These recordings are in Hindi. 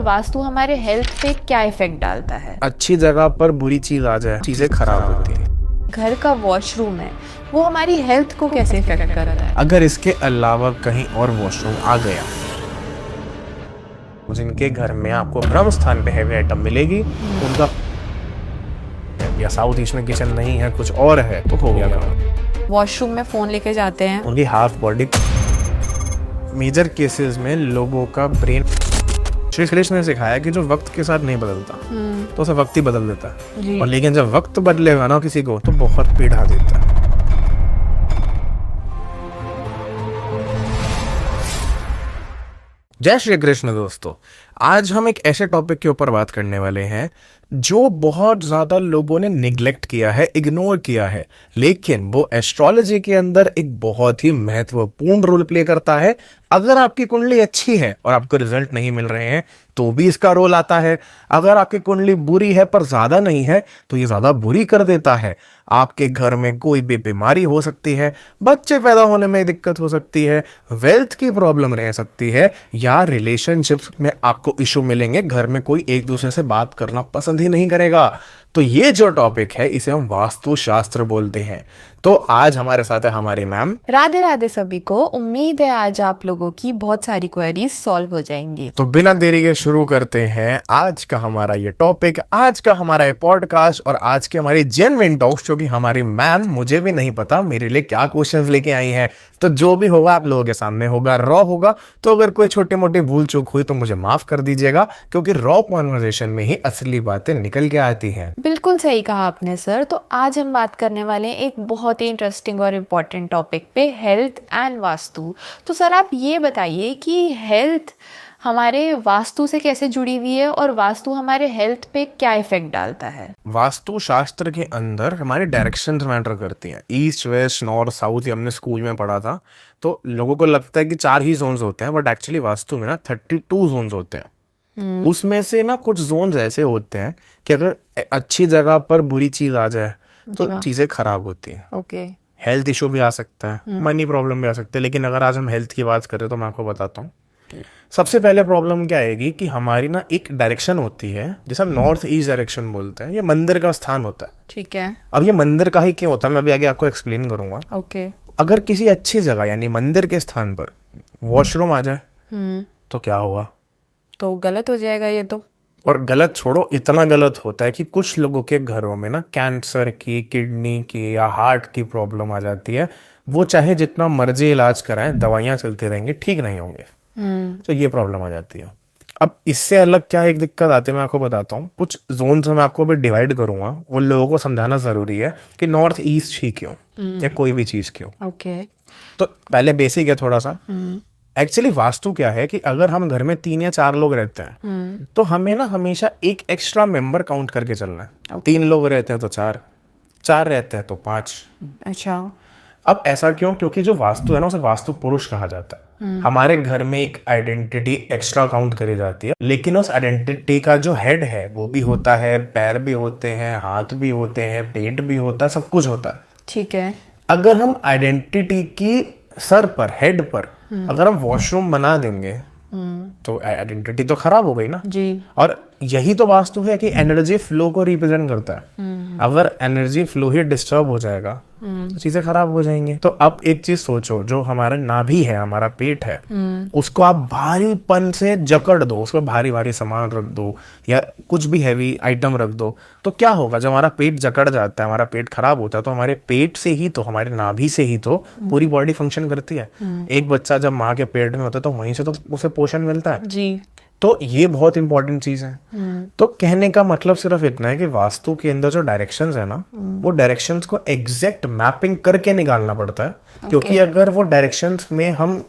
वास्तु हमारे हेल्थ पे क्या इफेक्ट डालता है? अच्छी जगह पर बुरी चीज आ जाए, चीजें खराब होती है। घर का वॉशरूम है, वो हमारी हेल्थ को कैसे इफेक्ट करता है? अगर इसके अलावा कहीं और वॉशरूम आ गया, जिनके घर में आपको ब्रह्म स्थान पे हैवी आइटम मिलेगी, उनका या साउथ ईस्ट में किचन नहीं है, कुछ और है, तो हो गया। वॉशरूम में फोन लेके जाते हैं, उनकी हाफ बॉडी। मेजर केसेस में लोगों का ब्रेन, श्री कृष्ण ने सिखाया कि जो वक्त के साथ नहीं बदलता तो उसे वक्त ही बदल देता है, और लेकिन जब वक्त बदलेगा ना किसी को, तो बहुत पीड़ा देता है। जय श्री कृष्ण दोस्तों, आज हम एक ऐसे टॉपिक के ऊपर बात करने वाले हैं जो बहुत ज्यादा लोगों ने निग्लेक्ट किया है, इग्नोर किया है, लेकिन वो एस्ट्रोलॉजी के अंदर एक बहुत ही महत्वपूर्ण रोल प्ले करता है। अगर आपकी कुंडली अच्छी है और आपको रिजल्ट नहीं मिल रहे हैं तो भी इसका रोल आता है। अगर आपकी कुंडली बुरी है पर ज्यादा नहीं है तो ये ज्यादा बुरी कर देता है। आपके घर में कोई भी बीमारी हो सकती है, बच्चे पैदा होने में दिक्कत हो सकती है, वेल्थ की प्रॉब्लम रह सकती है, या रिलेशनशिप्स में आपको इशू मिलेंगे, घर में कोई एक दूसरे से बात करना पसंद ही नहीं करेगा। तो ये जो टॉपिक है इसे हम वास्तु शास्त्र बोलते हैं। तो आज हमारे साथ है हमारी मैम। राधे राधे सभी को। उम्मीद है आज आप लोगों की बहुत सारी क्वेरीज सॉल्व हो जाएंगी। तो बिना देरी के शुरू करते हैं आज का हमारा ये टॉपिक, आज का हमारा ये पॉडकास्ट और आज की हमारी जेन्युइन टॉक्स, जो कि हमारी मैम, मुझे भी नहीं पता मेरे लिए क्या क्वेश्चंस लेके आई हैं। तो जो भी होगा आप लोगों के सामने होगा, रॉ होगा। तो अगर कोई छोटी मोटी भूल चूक हुई तो मुझे माफ कर दीजिएगा, क्योंकि रॉ कॉन्वर्सेशन में ही असली बातें निकल के आती हैं। बिल्कुल सही कहा आपने सर। तो आज हम बात करने वाले हैं एक बहुत ही इंटरेस्टिंग और इम्पोर्टेंट टॉपिक पे, हेल्थ एंड वास्तु। तो सर आप ये बताइए कि हेल्थ हमारे वास्तु से कैसे जुड़ी हुई है और वास्तु हमारे हेल्थ पे क्या इफेक्ट डालता है? वास्तु शास्त्र के अंदर हमारी डायरेक्शंस मैटर करती हैं। ईस्ट, वेस्ट, नॉर्थ, साउथ, ये हमने स्कूल में पढ़ा था। तो लोगों को लगता है कि 4 ही जोन्स होते हैं, बट एक्चुअली वास्तु में ना 32 जोन्स होते हैं। उसमें से ना कुछ जोन्स ऐसे होते हैं कि अगर अच्छी जगह पर बुरी चीज आ जाए तो चीजें खराब होती हैं। ओके। हेल्थ इशू भी आ सकता है, मनी प्रॉब्लम भी आ सकती है। लेकिन अगर आज हम हेल्थ की बात करें तो मैं आपको बताता हूँ। सबसे पहले प्रॉब्लम क्या आएगी कि हमारी ना एक डायरेक्शन होती है जिसे हम नॉर्थ ईस्ट डायरेक्शन बोलते हैं। ये मंदिर का स्थान होता है। ठीक है। अब ये मंदिर का ही क्यों होता है मैं अभी आगे आपको एक्सप्लेन करूंगा। ओके। अगर किसी अच्छी जगह यानी मंदिर के स्थान पर वॉशरूम आ जाए तो क्या होगा? तो गलत हो जाएगा ये तो। और गलत छोड़ो, इतना गलत होता है कि कुछ लोगों के घरों में ना कैंसर की, किडनी की या हार्ट की प्रॉब्लम आ जाती है। वो चाहे जितना मर्जी इलाज कराएं, दवाइयां चलती रहेंगी, ठीक नहीं होंगे। तो ये प्रॉब्लम आ जाती है। अब इससे अलग क्या एक दिक्कत आती है मैं आपको बताता हूँ। कुछ जोन मैं आपको अभी डिवाइड करूंगा, वो लोगों को समझाना जरूरी है कि नॉर्थ ईस्ट ही क्यों या कोई भी चीज क्यों। ओके। तो पहले बेसिक है थोड़ा सा। एक्चुअली वास्तु क्या है कि अगर हम घर में 3 या 4 लोग रहते हैं तो हमें ना हमेशा एक एक्स्ट्रा मेंबर काउंट करके चलना है। 3 लोग रहते हैं तो 4 रहते हैं तो 5। अच्छा। अब ऐसा क्यों? क्योंकि जो वास्तु है ना उसे वास्तु पुरुष कहा जाता है। हमारे घर में एक आइडेंटिटी एक्स्ट्रा काउंट करी जाती है, लेकिन उस आइडेंटिटी का जो हेड है वो भी होता है, पैर भी होते हैं, हाथ भी होते हैं, पेट भी होता है, सब कुछ होता है। ठीक है। अगर हम आइडेंटिटी की सर पर, हेड पर अगर हम वॉशरूम बना देंगे तो आइडेंटिटी तो खराब हो गई ना जी। और यही तो वास्तु है कि एनर्जी फ्लो को रिप्रेजेंट करता है। अगर एनर्जी फ्लो ही डिस्टर्ब हो जाएगा तो चीजें खराब हो जाएंगी। तो अब एक चीज सोचो, जो हमारा नाभि है, हमारा पेट है, उसको आप भारीपन से जकड़ दो, उसको भारी भारी सामान रख दो या कुछ भी हैवी आइटम रख दो, तो क्या होगा? जब हमारा पेट जकड़ जाता है, हमारा पेट खराब होता है, तो हमारे पेट से ही तो, हमारे नाभि से ही तो पूरी बॉडी फंक्शन करती है। एक बच्चा जब माँ के पेट में होता है तो वहीं से तो उसे पोषण मिलता है जी। तो ये बहुत इंपॉर्टेंट चीज है। तो कहने का मतलब सिर्फ इतना है कि वास्तु के अंदर जो डायरेक्शंस है ना, वो डायरेक्शंस को एग्जैक्ट मैपिंग करके निकालना पड़ता है। क्योंकि अगर वो डायरेक्शंस में हम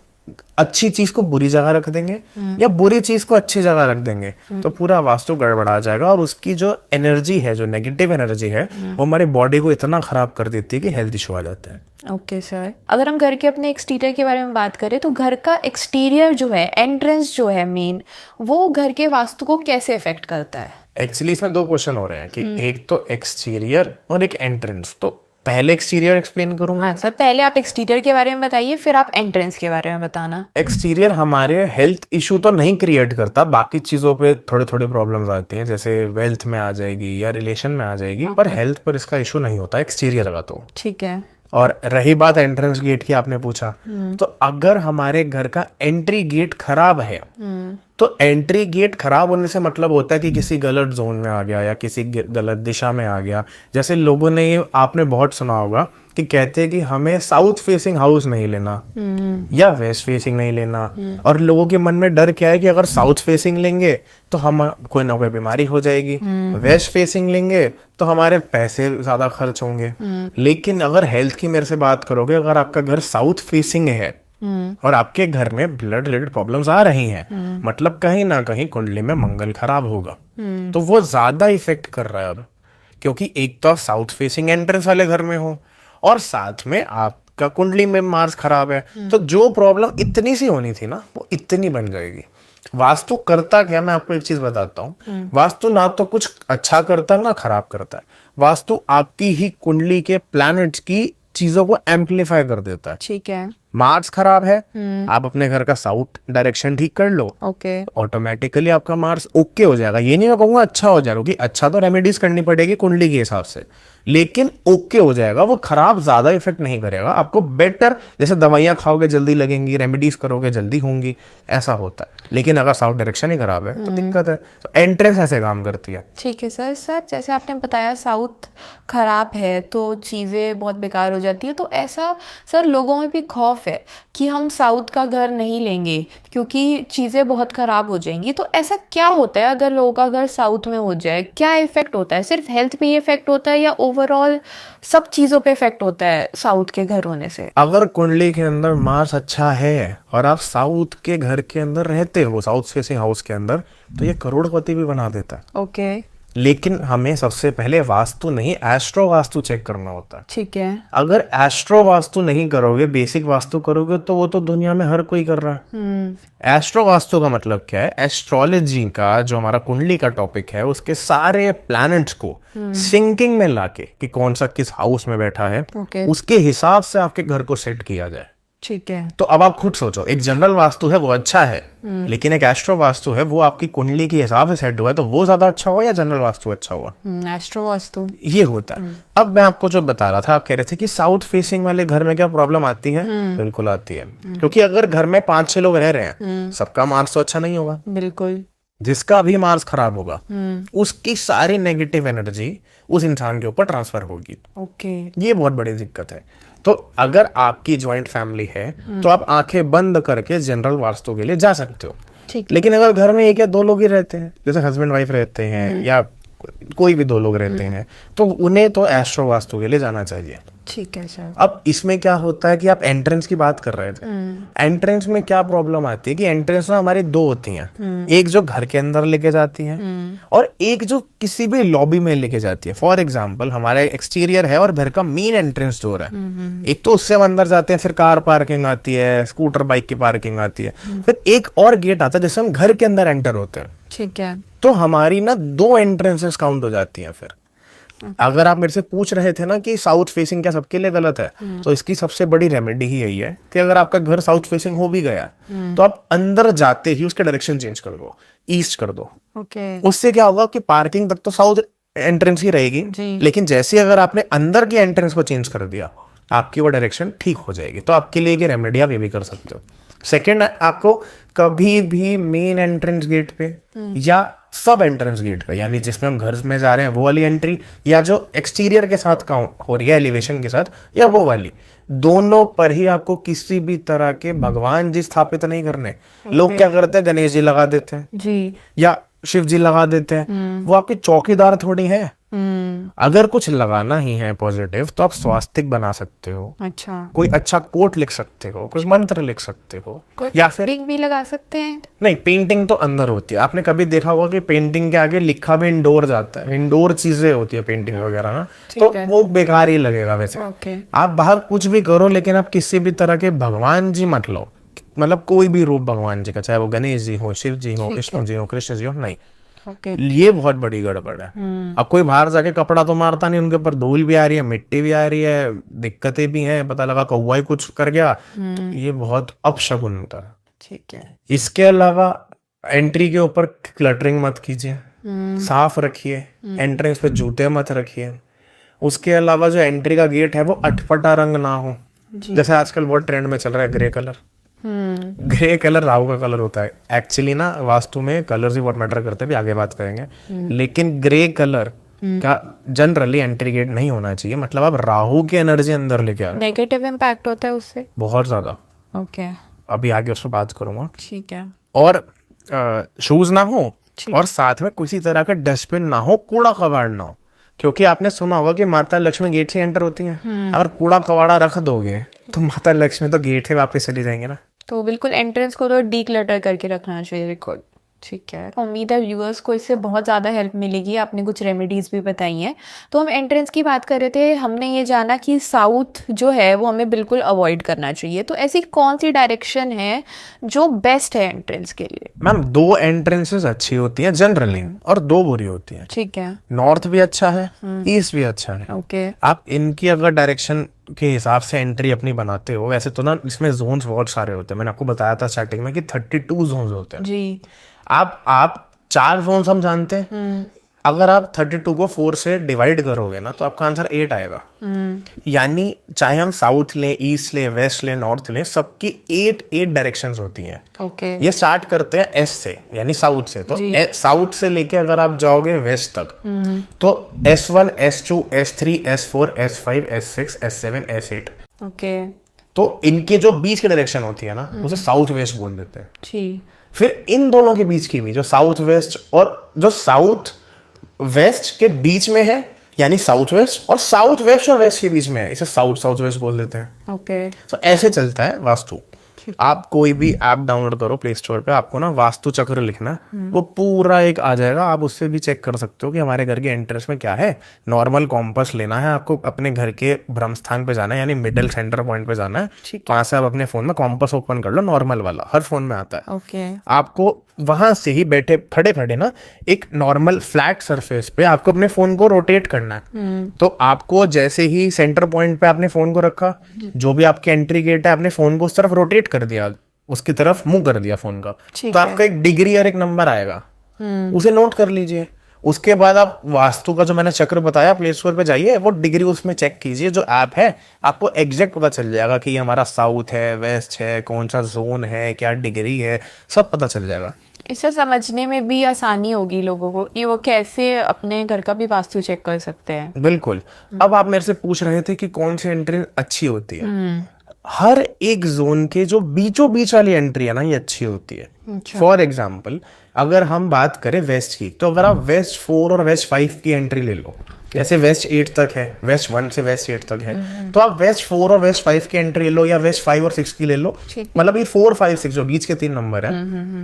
अच्छी चीज को बुरी जगह रख देंगे या बुरी चीज को अच्छी जगह रख देंगे तो पूरा वास्तु गड़बड़ा जाएगा और उसकी जो एनर्जी है, जो नेगेटिव एनर्जी है, वो हमारी बॉडी को इतना खराब कर देती है कि हेल्थ इशू आ जाता है। Okay sir. अगर हम घर के अपने एक्सटीरियर के बारे में बात करें तो घर का एक्सटीरियर जो है, एंट्रेंस जो है मेन, वो घर के वास्तु को कैसे इफेक्ट करता है? एक्चुअली इसमें 2 क्वेश्चन हो रहे हैं कि एक तो एक्सटीरियर और एक एंट्रेंस। तो पहले एक्सटीरियर एक्सप्लेन करूँ? हाँ सर, पहले आप एक्सटीरियर के बारे में बताइए, फिर आप एंट्रेंस के बारे में बताना। एक्सटीरियर हमारे हेल्थ इशू तो नहीं क्रिएट करता, बाकी चीज़ों पे थोड़े थोड़े प्रॉब्लम्स आती हैं, जैसे वेल्थ में आ जाएगी या रिलेशन में आ जाएगी, पर हेल्थ पर इसका इशू नहीं होता एक्सटीरियर का तो। ठीक है। और रही बात एंट्रेंस गेट की, आपने पूछा, तो अगर हमारे घर का एंट्री गेट खराब है, तो एंट्री गेट खराब होने से मतलब होता है कि किसी गलत जोन में आ गया या किसी गलत दिशा में आ गया। जैसे लोगों ने, आपने बहुत सुना होगा कि कहते हैं कि हमें साउथ फेसिंग हाउस नहीं लेना या वेस्ट फेसिंग नहीं लेना, और लोगों के मन में डर क्या है कि अगर साउथ फेसिंग लेंगे तो हम कोई ना कोई बीमारी हो जाएगी, वेस्ट फेसिंग लेंगे तो हमारे पैसे ज्यादा खर्च होंगे। लेकिन अगर हेल्थ की मेरे से बात करोगे, अगर आपका घर साउथ फेसिंग है और आपके घर में ब्लड रिलेटेड प्रॉब्लम्स आ रही हैं, मतलब कहीं ना कहीं कुंडली में मंगल खराब होगा, तो वो ज्यादा इफेक्ट कर रहा है अब, क्योंकि एक तो आप साउथ फेसिंग एंट्रेंस वाले घर में हो और साथ में आपका कुंडली में मार्स खराब है, तो जो प्रॉब्लम इतनी सी होनी थी ना, वो इतनी बन जाएगी। वास्तु करता क्या, मैं आपको एक चीज बताता हूँ, वास्तु ना तो कुछ अच्छा करता है ना खराब करता है। वास्तु आपकी ही कुंडली के प्लैनेट्स की चीजों को एम्पलीफाई कर देता है। ठीक है। मार्स खराब है, आप अपने घर का साउथ डायरेक्शन ठीक कर लो, ओके। ऑटोमेटिकली आपका मार्स ओके हो जाएगा। ये नहीं मैं कहूंगा अच्छा हो जाएगा, क्योंकि अच्छा तो रेमेडीज करनी पड़ेगी कुंडली के हिसाब से, लेकिन ओके हो जाएगा, वो खराब ज्यादा इफेक्ट नहीं करेगा आपको। बेटर, जैसे दवाइयां खाओगे जल्दी लगेंगी, रेमेडीज करोगे जल्दी होंगी, ऐसा होता है। लेकिन अगर साउथ डायरेक्शन ही खराब है तो दिक्कत है। तो एंट्रेंस ऐसे काम करती है। ठीक है सर। सर जैसे आपने बताया साउथ खराब है तो चीज़ें बहुत बेकार हो जाती है, तो ऐसा सर लोगों में भी खौफ है कि हम साउथ का घर नहीं लेंगे क्योंकि चीज़ें बहुत ख़राब हो जाएंगी। तो ऐसा क्या होता है अगर लोगों का घर साउथ में हो जाए, क्या इफेक्ट होता है? सिर्फ हेल्थ पे ही इफेक्ट होता है या ओवरऑल सब चीज़ों पे इफेक्ट होता है साउथ के घर होने से? अगर कुंडली के अंदर मार्स अच्छा है और आप साउथ के घर के अंदर रहते हो, साउथ फेसिंग हाउस के अंदर, तो ये करोड़पति भी बना देता है। ओके। लेकिन हमें सबसे पहले वास्तु नहीं, एस्ट्रो वास्तु चेक करना होता है। ठीक है। अगर एस्ट्रो वास्तु नहीं करोगे, बेसिक वास्तु करोगे, तो वो तो दुनिया में हर कोई कर रहा है। एस्ट्रो वास्तु का मतलब क्या है? एस्ट्रोलॉजी का जो हमारा कुंडली का टॉपिक है, उसके सारे प्लैनेट्स को सिंकिंग में लाके कि कौन सा किस हाउस में बैठा है, उसके हिसाब से आपके घर को सेट किया जाए। ठीक है। तो अब आप खुद सोचो, एक जनरल वास्तु है वो अच्छा है, लेकिन एक एस्ट्रो वास्तु है वो आपकी कुंडली के हिसाब से सेट हुआ है, तो वो ज्यादा अच्छा हुआ या जनरल वास्तु अच्छा हुआ? एस्ट्रो वास्तु। ये होता है। अब मैं आपको जो बता रहा था, आप कह रहे थे कि साउथ फेसिंग वाले घर में क्या प्रॉब्लम आती है? बिल्कुल आती है, क्योंकि अगर घर में 5-6 लोग रह रहे हैं, सबका मार्क्स तो अच्छा नहीं होगा। बिल्कुल। जिसका भी मार्क्स खराब होगा, उसकी सारी नेगेटिव एनर्जी उस इंसान के ऊपर ट्रांसफर होगी। ओके। ये बहुत बड़ी दिक्कत है। तो अगर आपकी ज्वाइंट फैमिली है तो आप आंखें बंद करके जनरल वास्तु के लिए जा सकते हो। ठीक। लेकिन अगर घर में एक या दो लोग ही रहते हैं, जैसे हस्बैंड वाइफ रहते हैं या कोई भी दो लोग रहते हैं, तो उन्हें तो एस्ट्रो वास्तु के लिए जाना चाहिए। ठीक है सर। अब इसमें क्या होता है कि आप एंट्रेंस की बात कर रहे थे, एंट्रेंस में क्या प्रॉब्लम आती है कि एंट्रेंस ना हमारी दो होती हैं, एक जो घर के अंदर लेके जाती है और एक जो किसी भी लॉबी में लेके जाती है। फॉर एग्जांपल, हमारा एक्सटीरियर है और घर का मेन एंट्रेंस डोर है, एक तो उससे हम अंदर जाते हैं, फिर कार पार्किंग आती है, स्कूटर बाइक की पार्किंग आती है, फिर एक और गेट आता है जिससे हम घर के अंदर एंटर होते हैं। ठीक है। तो हमारी ना दो एंट्रेंसेस काउंट हो जाती हैं। फिर अगर आप मेरे से पूछ रहे थे ना कि साउथ फेसिंग क्या सबके लिए गलत है, तो इसकी सबसे बड़ी रेमेडी ही यही है कि अगर आपका घर साउथ फेसिंग हो भी गया तो आप अंदर जाते ही उसके डायरेक्शन चेंज कर दो, ईस्ट कर दो। ओके। उससे क्या होगा कि पार्किंग तक तो साउथ एंट्रेंस ही रहेगी, लेकिन जैसे अगर आपने अंदर की एंट्रेंस को चेंज कर दिया, आपकी वो डायरेक्शन ठीक हो जाएगी। तो आपके लिए ये रेमेडी आप ये भी कर सकते हो। सेकेंड, आपको कभी भी मेन एंट्रेंस गेट पे या सब एंट्रेंस गेट पे, यानी जिसमें हम घर में जा रहे हैं वो वाली एंट्री, या जो एक्सटीरियर के साथ काउंट हो रही है एलिवेशन के साथ, या वो वाली, दोनों पर ही आपको किसी भी तरह के भगवान जी स्थापित नहीं करने। लोग क्या करते हैं, गणेश जी लगा देते हैं जी, या शिव जी लगा देते हैं, वो आपके चौकीदार थोड़ी है। अगर कुछ लगाना ही है पॉजिटिव, तो आप स्वास्तिक बना सकते हो। अच्छा। कोई अच्छा कोट लिख सकते हो, कुछ मंत्र लिख सकते हो, या फिर पेंटिंग भी लगा सकते हैं। नहीं, पेंटिंग तो अंदर होती है। आपने कभी देखा होगा कि पेंटिंग के आगे लिखा भी इंडोर जाता है, इंडोर चीजें होती है पेंटिंग वगैरह ना, तो वो बेकार ही लगेगा वैसे। आप बाहर कुछ भी करो, लेकिन आप किसी भी तरह के भगवान जी मत लो, मतलब कोई भी रूप भगवान जी का, चाहे वो गणेश जी हो, शिव जी हो, विष्णु जी हो, कृष्ण जी हो, नहीं। ओके। ये बहुत बड़ी गड़बड़ है। अब कोई बाहर जाके कपड़ा तो मारता नहीं, उनके ऊपर धूल भी आ रही है, मिट्टी भी आ रही है, दिक्कतें भी हैं, पता लगा कौवा ही कुछ कर गया, तो ये बहुत अपशगुन होता है। ठीक है। इसके अलावा एंट्री के ऊपर क्लटरिंग मत कीजिए, साफ रखिए, एंट्रेंस पे जूते मत रखिए। उसके अलावा जो एंट्री का गेट है वो अटपटा रंग ना हो, जैसे आजकल बहुत ट्रेंड में चल रहा है grey colour. Grey colour Rahu का कलर होता है। एक्चुअली ना वास्तु में कलर्स ही बहुत मैटर करते हैं, भी आगे बात करेंगे। लेकिन ग्रे कलर का जनरली एंट्री गेट नहीं होना चाहिए, मतलब आप राहु की एनर्जी अंदर लेके आ रहे हैं। नेगेटिव इम्पैक्ट होता है उससे बहुत ज्यादा। ओके। अभी आगे उस पर बात करूंगा। ठीक है। और शूज ना हो, और साथ में किसी तरह का डस्टबिन ना हो, कूड़ा कबाड़ ना हो, क्योंकि आपने सुना होगा कि माता लक्ष्मी गेट से एंटर होती हैं। अगर कूड़ा कबाड़ा रख दोगे तो माता लक्ष्मी तो गेट से वापस चली जाएंगे ना। तो बिल्कुल एंट्रेंस को तो डीक्लटर करके रखना चाहिए रिकॉर्ड। ठीक है। उम्मीद है व्यूअर्स को इससे बहुत ज़्यादा हेल्प मिलेगी। आपने कुछ रेमेडीज़ भी बताई हैं। तो हम एंट्रेंस की बात कर रहे थे, हमने ये जाना कि साउथ जो है वो हमें बिल्कुल अवॉइड करना चाहिए। तो ऐसी कौन सी डायरेक्शन है जो बेस्ट है एंट्रेंस के लिए? मैम 2 एंट्रेंसेस अच्छी होती हैं जनरली, और 2 बुरी होती हैं। ठीक है। नॉर्थ भी अच्छा है, ईस्ट भी अच्छा है। ओके। आप इनकी अगर डायरेक्शन के हिसाब से एंट्री अपनी बनाते हो, वैसे तो ना इसमें जोन्स बहुत सारे होते हैं। मैंने आपको बताया था स्टार्टिंग में कि 32 जोन्स होते हैं जी। आप 4 जोन्स हम जानते हैं। अगर आप 32 को 4 से डिवाइड करोगे ना तो आपका आंसर 8 आएगा। यानी चाहे हम साउथ लें, ईस्ट लें, वेस्ट लें, नॉर्थ लें, सबकी 8 डायरेक्शंस होती हैं। ओके। ये स्टार्ट करते हैं एस से, यानी साउथ से। तो साउथ से लेके अगर आप जाओगे वेस्ट तक तो S1, S2, S3, S4, S5, S6, S7, S8। Okay. तो इनके जो बीच की डायरेक्शन होती है ना उसे साउथ वेस्ट बोल देते हैं। जी। फिर इन दोनों के बीच की भी जो साउथ वेस्ट, और जो साउथ वेस्ट के बीच में है यानी साउथ वेस्ट, और साउथ वेस्ट और वेस्ट के बीच में है, इसे साउथ साउथ वेस्ट बोल देते हैं। ओके। तो ऐसे चलता है वास्तु। आप कोई भी ऐप डाउनलोड करो प्ले स्टोर पे, आपको ना वास्तु चक्र लिखना, वो पूरा एक आ जाएगा। आप उससे भी चेक कर सकते हो कि हमारे घर के एंट्रेंस में क्या है। नॉर्मल कॉम्पस लेना है आपको, अपने घर के ब्रह्म स्थान पे जाना है, यानी मिडिल सेंटर पॉइंट पे जाना है। वहां से आप अपने फोन में कॉम्पस ओपन कर लो, नॉर्मल वाला हर फोन में आता है। ओके। आपको वहां से ही बैठे खड़े खड़े ना एक नॉर्मल फ्लैट सरफेस पे आपको अपने फोन को रोटेट करना है। तो आपको जैसे ही सेंटर पॉइंट पे आपने फोन को रखा, जो भी आपके एंट्री गेट है, आपने फोन को उस तरफ रोटेट कर दिया, उसकी तरफ मुंह कर दिया फोन का, तो आपका एक डिग्री और एक नंबर आएगा, उसे नोट कर लीजिए। उसके बाद आप वास्तु का जो मैंने चक्र बताया, प्ले स्टोर पे जाइए, वो डिग्री उसमें चेक कीजिए, जो ऐप है आपको एग्जैक्ट पता चल जाएगा कि ये हमारा साउथ है, वेस्ट है, कौन सा जोन है, क्या डिग्री है, सब पता चल जाएगा। इसे समझने में भी आसानी होगी लोगों को कि वो कैसे अपने घर का भी वास्तु चेक कर सकते हैं। बिल्कुल। अब आप मेरे से पूछ रहे थे कि कौन सी एंट्री अच्छी होती है। हर एक जोन के जो बीचों बीच वाली एंट्री है ना, ये अच्छी होती है। फॉर एग्जाम्पल अगर हम बात करें वेस्ट की, तो अगर आप वेस्ट 4 और वेस्ट 5 की एंट्री ले लो, जैसे वेस्ट 8 तक है, वेस्ट 1 से वेस्ट 8 तक है, तो आप वेस्ट 4 और वेस्ट 5 की एंट्री ले लो, या वेस्ट 5 और 6 की ले लो। मतलब ये 4, 5, 6 जो बीच के 3 नंबर है,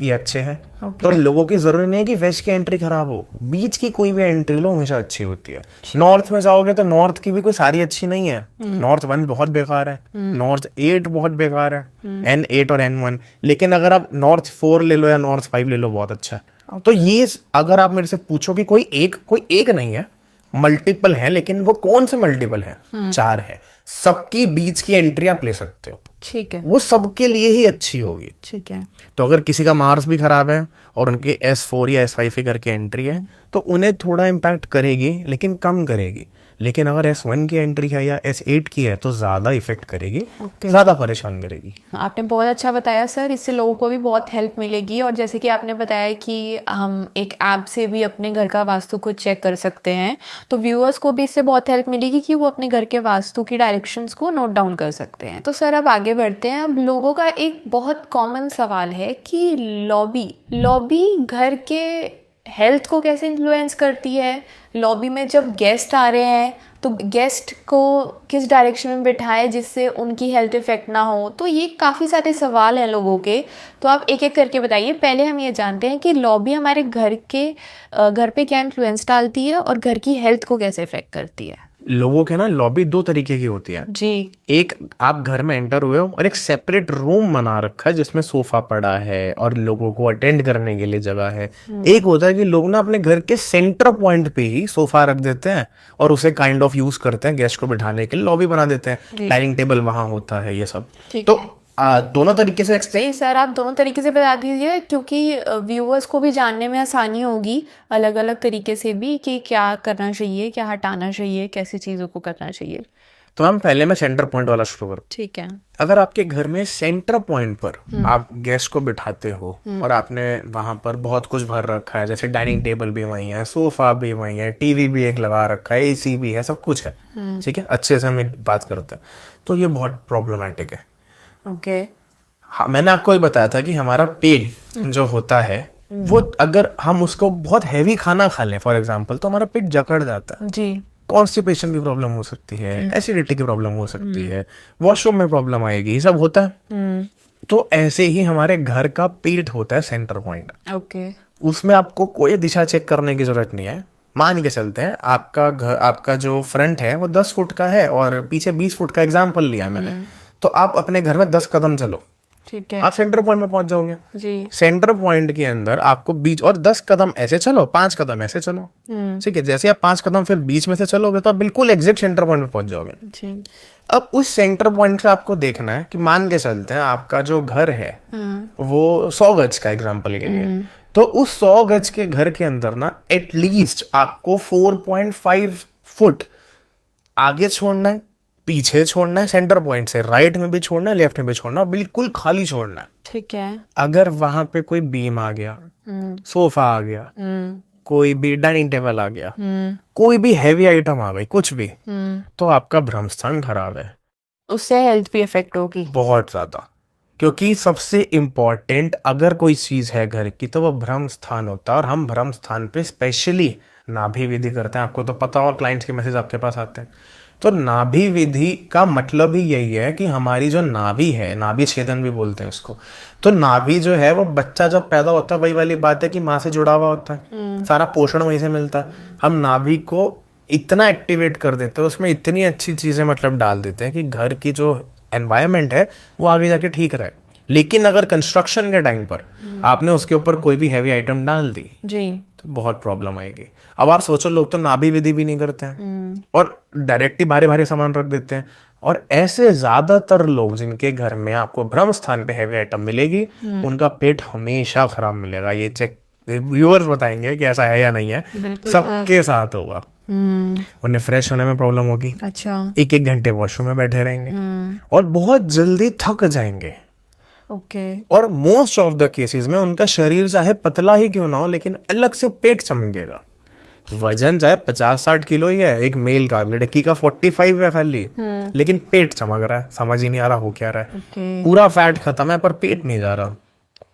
ये अच्छे हैं। तो लोगों की जरूरी नहीं है कि वेस्ट की एंट्री खराब हो, बीच की कोई भी एंट्री लो हमेशा अच्छी होती है। नॉर्थ में जाओगे तो नॉर्थ की भी कोई सारी अच्छी नहीं है। नॉर्थ 1 बहुत बेकार है, नॉर्थ 8 बहुत बेकार है, N8 और N1। लेकिन अगर आप नॉर्थ 4 ले लो या नॉर्थ 5 ले लो, बहुत अच्छा है। तो ये अगर आप मेरे से पूछो कि कोई एक नहीं है, मल्टीपल है, लेकिन वो कौन से मल्टीपल है? 4 है। सबकी बीच की एंट्री आप ले सकते हो। ठीक है। वो सबके लिए ही अच्छी होगी। ठीक है। तो अगर किसी का मार्स भी खराब है और उनके S4 या S5 की करके एंट्री है, तो उन्हें थोड़ा इम्पैक्ट करेगी, लेकिन कम करेगी। लेकिन अगर S1 की एंट्री है या S8 की है तो ज्यादा इफेक्ट करेगी, ज्यादा परेशान करेगी। आपने बहुत अच्छा बताया सर, इससे लोगों को भी बहुत हेल्प मिलेगी। और जैसे कि आपने बताया कि हम एक ऐप से भी अपने घर का वास्तु को चेक कर सकते हैं, तो व्यूअर्स को भी इससे बहुत हेल्प मिलेगी कि वो अपने घर के वास्तु की डायरेक्शंस को नोट डाउन कर सकते हैं। तो सर अब आगे बढ़ते हैं। अब लोगों का एक बहुत कॉमन सवाल है कि लॉबी घर के हेल्थ को कैसे इन्फ्लुएंस करती है। लॉबी में जब गेस्ट आ रहे हैं तो गेस्ट को किस डायरेक्शन में बिठाएं जिससे उनकी हेल्थ इफेक्ट ना हो। तो ये काफ़ी सारे सवाल हैं लोगों के, तो आप एक एक करके बताइए। पहले हम ये जानते हैं कि लॉबी हमारे घर पे क्या इन्फ्लुएंस डालती है और घर की हेल्थ को कैसे इफेक्ट करती है। लोगों के ना लॉबी दो तरीके की होती है। जी। एक, आप घर में एंटर हुए हो और एक सेपरेट रूम बना रखा है जिसमें सोफा पड़ा है और लोगों को अटेंड करने के लिए जगह है। एक होता है कि लोग ना अपने घर के सेंटर पॉइंट पे ही सोफा रख देते हैं और उसे काइंड ऑफ यूज करते हैं, गेस्ट को बिठाने के लिए लॉबी बना देते हैं, डाइनिंग टेबल वहां होता है, ये सब। तो दोनों तरीके से सही सर, आप दोनों तरीके से बता दीजिए क्योंकि व्यूअर्स को भी जानने में आसानी होगी अलग अलग तरीके से भी कि क्या करना चाहिए, क्या हटाना चाहिए, कैसी चीज़ों को करना चाहिए। तो हम पहले मैं सेंटर पॉइंट वाला शुरू करूँ। ठीक है। अगर आपके घर में सेंटर पॉइंट पर आप गेस्ट को बिठाते हो और आपने वहां पर बहुत कुछ भर रखा है, जैसे डाइनिंग टेबल भी वहीं है, सोफा भी वहीं है, टीवी भी एक लगा रखा है, एसी भी है, सब कुछ है, ठीक है, अच्छे से हम एक बात करते हैं, तो ये बहुत प्रॉब्लमेटिक है। ओके। हाँ, मैंने आपको ये बताया था कि हमारा पेट जो होता है वो, अगर हम उसको बहुत हैवी खाना खा लें फॉर एग्जांपल, तो हमारा पेट जकड़ जाता है जी। कॉन्स्टिपेशन की प्रॉब्लम हो सकती है, एसिडिटी की प्रॉब्लम हो सकती है, वॉशरूम में प्रॉब्लम आएगी, ये सब होता है। तो ऐसे ही हमारे घर का पेट होता है सेंटर पॉइंट। ओके। उसमें आपको कोई दिशा चेक करने की जरूरत नहीं है। मान के चलते हैं आपका घर, आपका जो फ्रंट है वो 10 फुट का है और पीछे 20 फुट का एग्जाम्पल लिया मैंने, तो आप अपने घर में 10 कदम चलो, ठीक है, आप सेंटर पॉइंट में पहुंच जाओगे। जी। सेंटर पॉइंट के अंदर आपको बीच, और 10 कदम ऐसे चलो, 5 कदम ऐसे चलो, ठीक है, जैसे आप 5 कदम फिर बीच में से चलोगे तो आप बिल्कुल एग्जैक्ट सेंटर पॉइंट में पहुंच जाओगे। जी। अब उस सेंटर पॉइंट से आपको देखना है कि मान के चलते हैं आपका जो घर है वो 100 गज का एग्जाम्पल के लिए, तो उस 100 गज के घर के अंदर ना एटलीस्ट आपको 4.5 फुट आगे छोड़ना है, पीछे छोड़ना है, सेंटर पॉइंट से राइट में भी छोड़ना है, लेफ्ट में भी छोड़ना है, बिल्कुल खाली छोड़ना है। ठीक है। अगर वहां पे कोई बीम आ गया, सोफा आ गया, कोई भी डाइनिंग टेबल आ गया, कोई भी हैवी आइटम आ गई, कुछ भी, तो आपका भ्रम स्थान खराब है, उससे हेल्थ भी इफेक्ट होगी बहुत ज्यादा। क्योंकि सबसे इम्पोर्टेंट अगर कोई चीज है घर की तो वो भ्रम स्थान होता है, और हम भ्रम स्थान पे स्पेशली नाभि विधि करते हैं। आपको तो पता, और क्लाइंट्स के मैसेज आपके पास आते हैं, तो नाभि विधि का मतलब ही यही है कि हमारी जो नाभि है, नाभि छेदन भी बोलते हैं उसको, तो नाभि जो है वो बच्चा जब पैदा होता है, वही वाली बात है कि माँ से जुड़ा हुआ होता है, सारा पोषण वहीं से मिलता है। हम नाभि को इतना एक्टिवेट कर देते हैं, उसमें इतनी अच्छी चीजें मतलब डाल देते हैं कि घर की जो एनवायरनमेंट है वो आगे जाके ठीक रहे। लेकिन अगर कंस्ट्रक्शन के टाइम पर आपने उसके ऊपर कोई भी हैवी आइटम डाल दी जी, तो बहुत प्रॉब्लम आएगी। अब आप सोचो, लोग तो नाभि विधि भी नहीं करते हैं और डायरेक्ट ही भारी भारी सामान रख देते हैं, और ऐसे ज्यादातर लोग जिनके घर में आपको भ्रम स्थान पे हैवी आइटम मिलेगी, उनका पेट हमेशा खराब मिलेगा। ये चेक व्यूअर्स बताएंगे कि ऐसा है या नहीं है, सबके साथ होगा। उन्हें फ्रेश होने में प्रॉब्लम होगी, अच्छा, 1-1 घंटे वॉशरूम में बैठे रहेंगे और बहुत जल्दी थक जाएंगे। ओके। और मोस्ट ऑफ द केसेस में उनका शरीर चाहे पतला ही क्यों ना हो, लेकिन अलग से पेट चमकेगा। वजन चाहे 50-60 किलो ही है एक मेल का, लड़की का 45 है खाली, लेकिन पेट चमक रहा है, समझ ही नहीं आ रहा हो क्या रहा है। पूरा फैट खत्म है पर पेट नहीं जा रहा।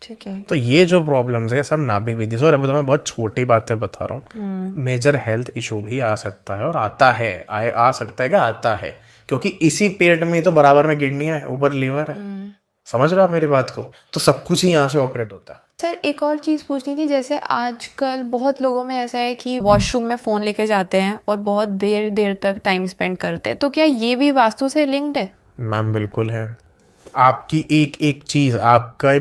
ठीक है। तो ये जो प्रॉब्लम्स है सब नाभि विधि से, और अभी तो मैं बहुत छोटी बातें बता रहा हूँ, मेजर हेल्थ इशू भी आ सकता है, और आता है, आ सकता है क्या, आता है, क्योंकि इसी पेट में तो बराबर में किडनियां है, ऊपर लीवर है। समझ रहे हो आप मेरी बात को? तो सब कुछ ही यहाँ से ऑपरेट होता है। सर एक और चीज़ पूछनी थी, जैसे आजकल बहुत लोगों में ऐसा है कि वॉशरूम में फ़ोन लेके जाते हैं और बहुत देर देर तक टाइम स्पेंड करते हैं, तो क्या ये भी वास्तु से लिंक्ड है? मैम बिल्कुल है। आपकी एक एक चीज, आपका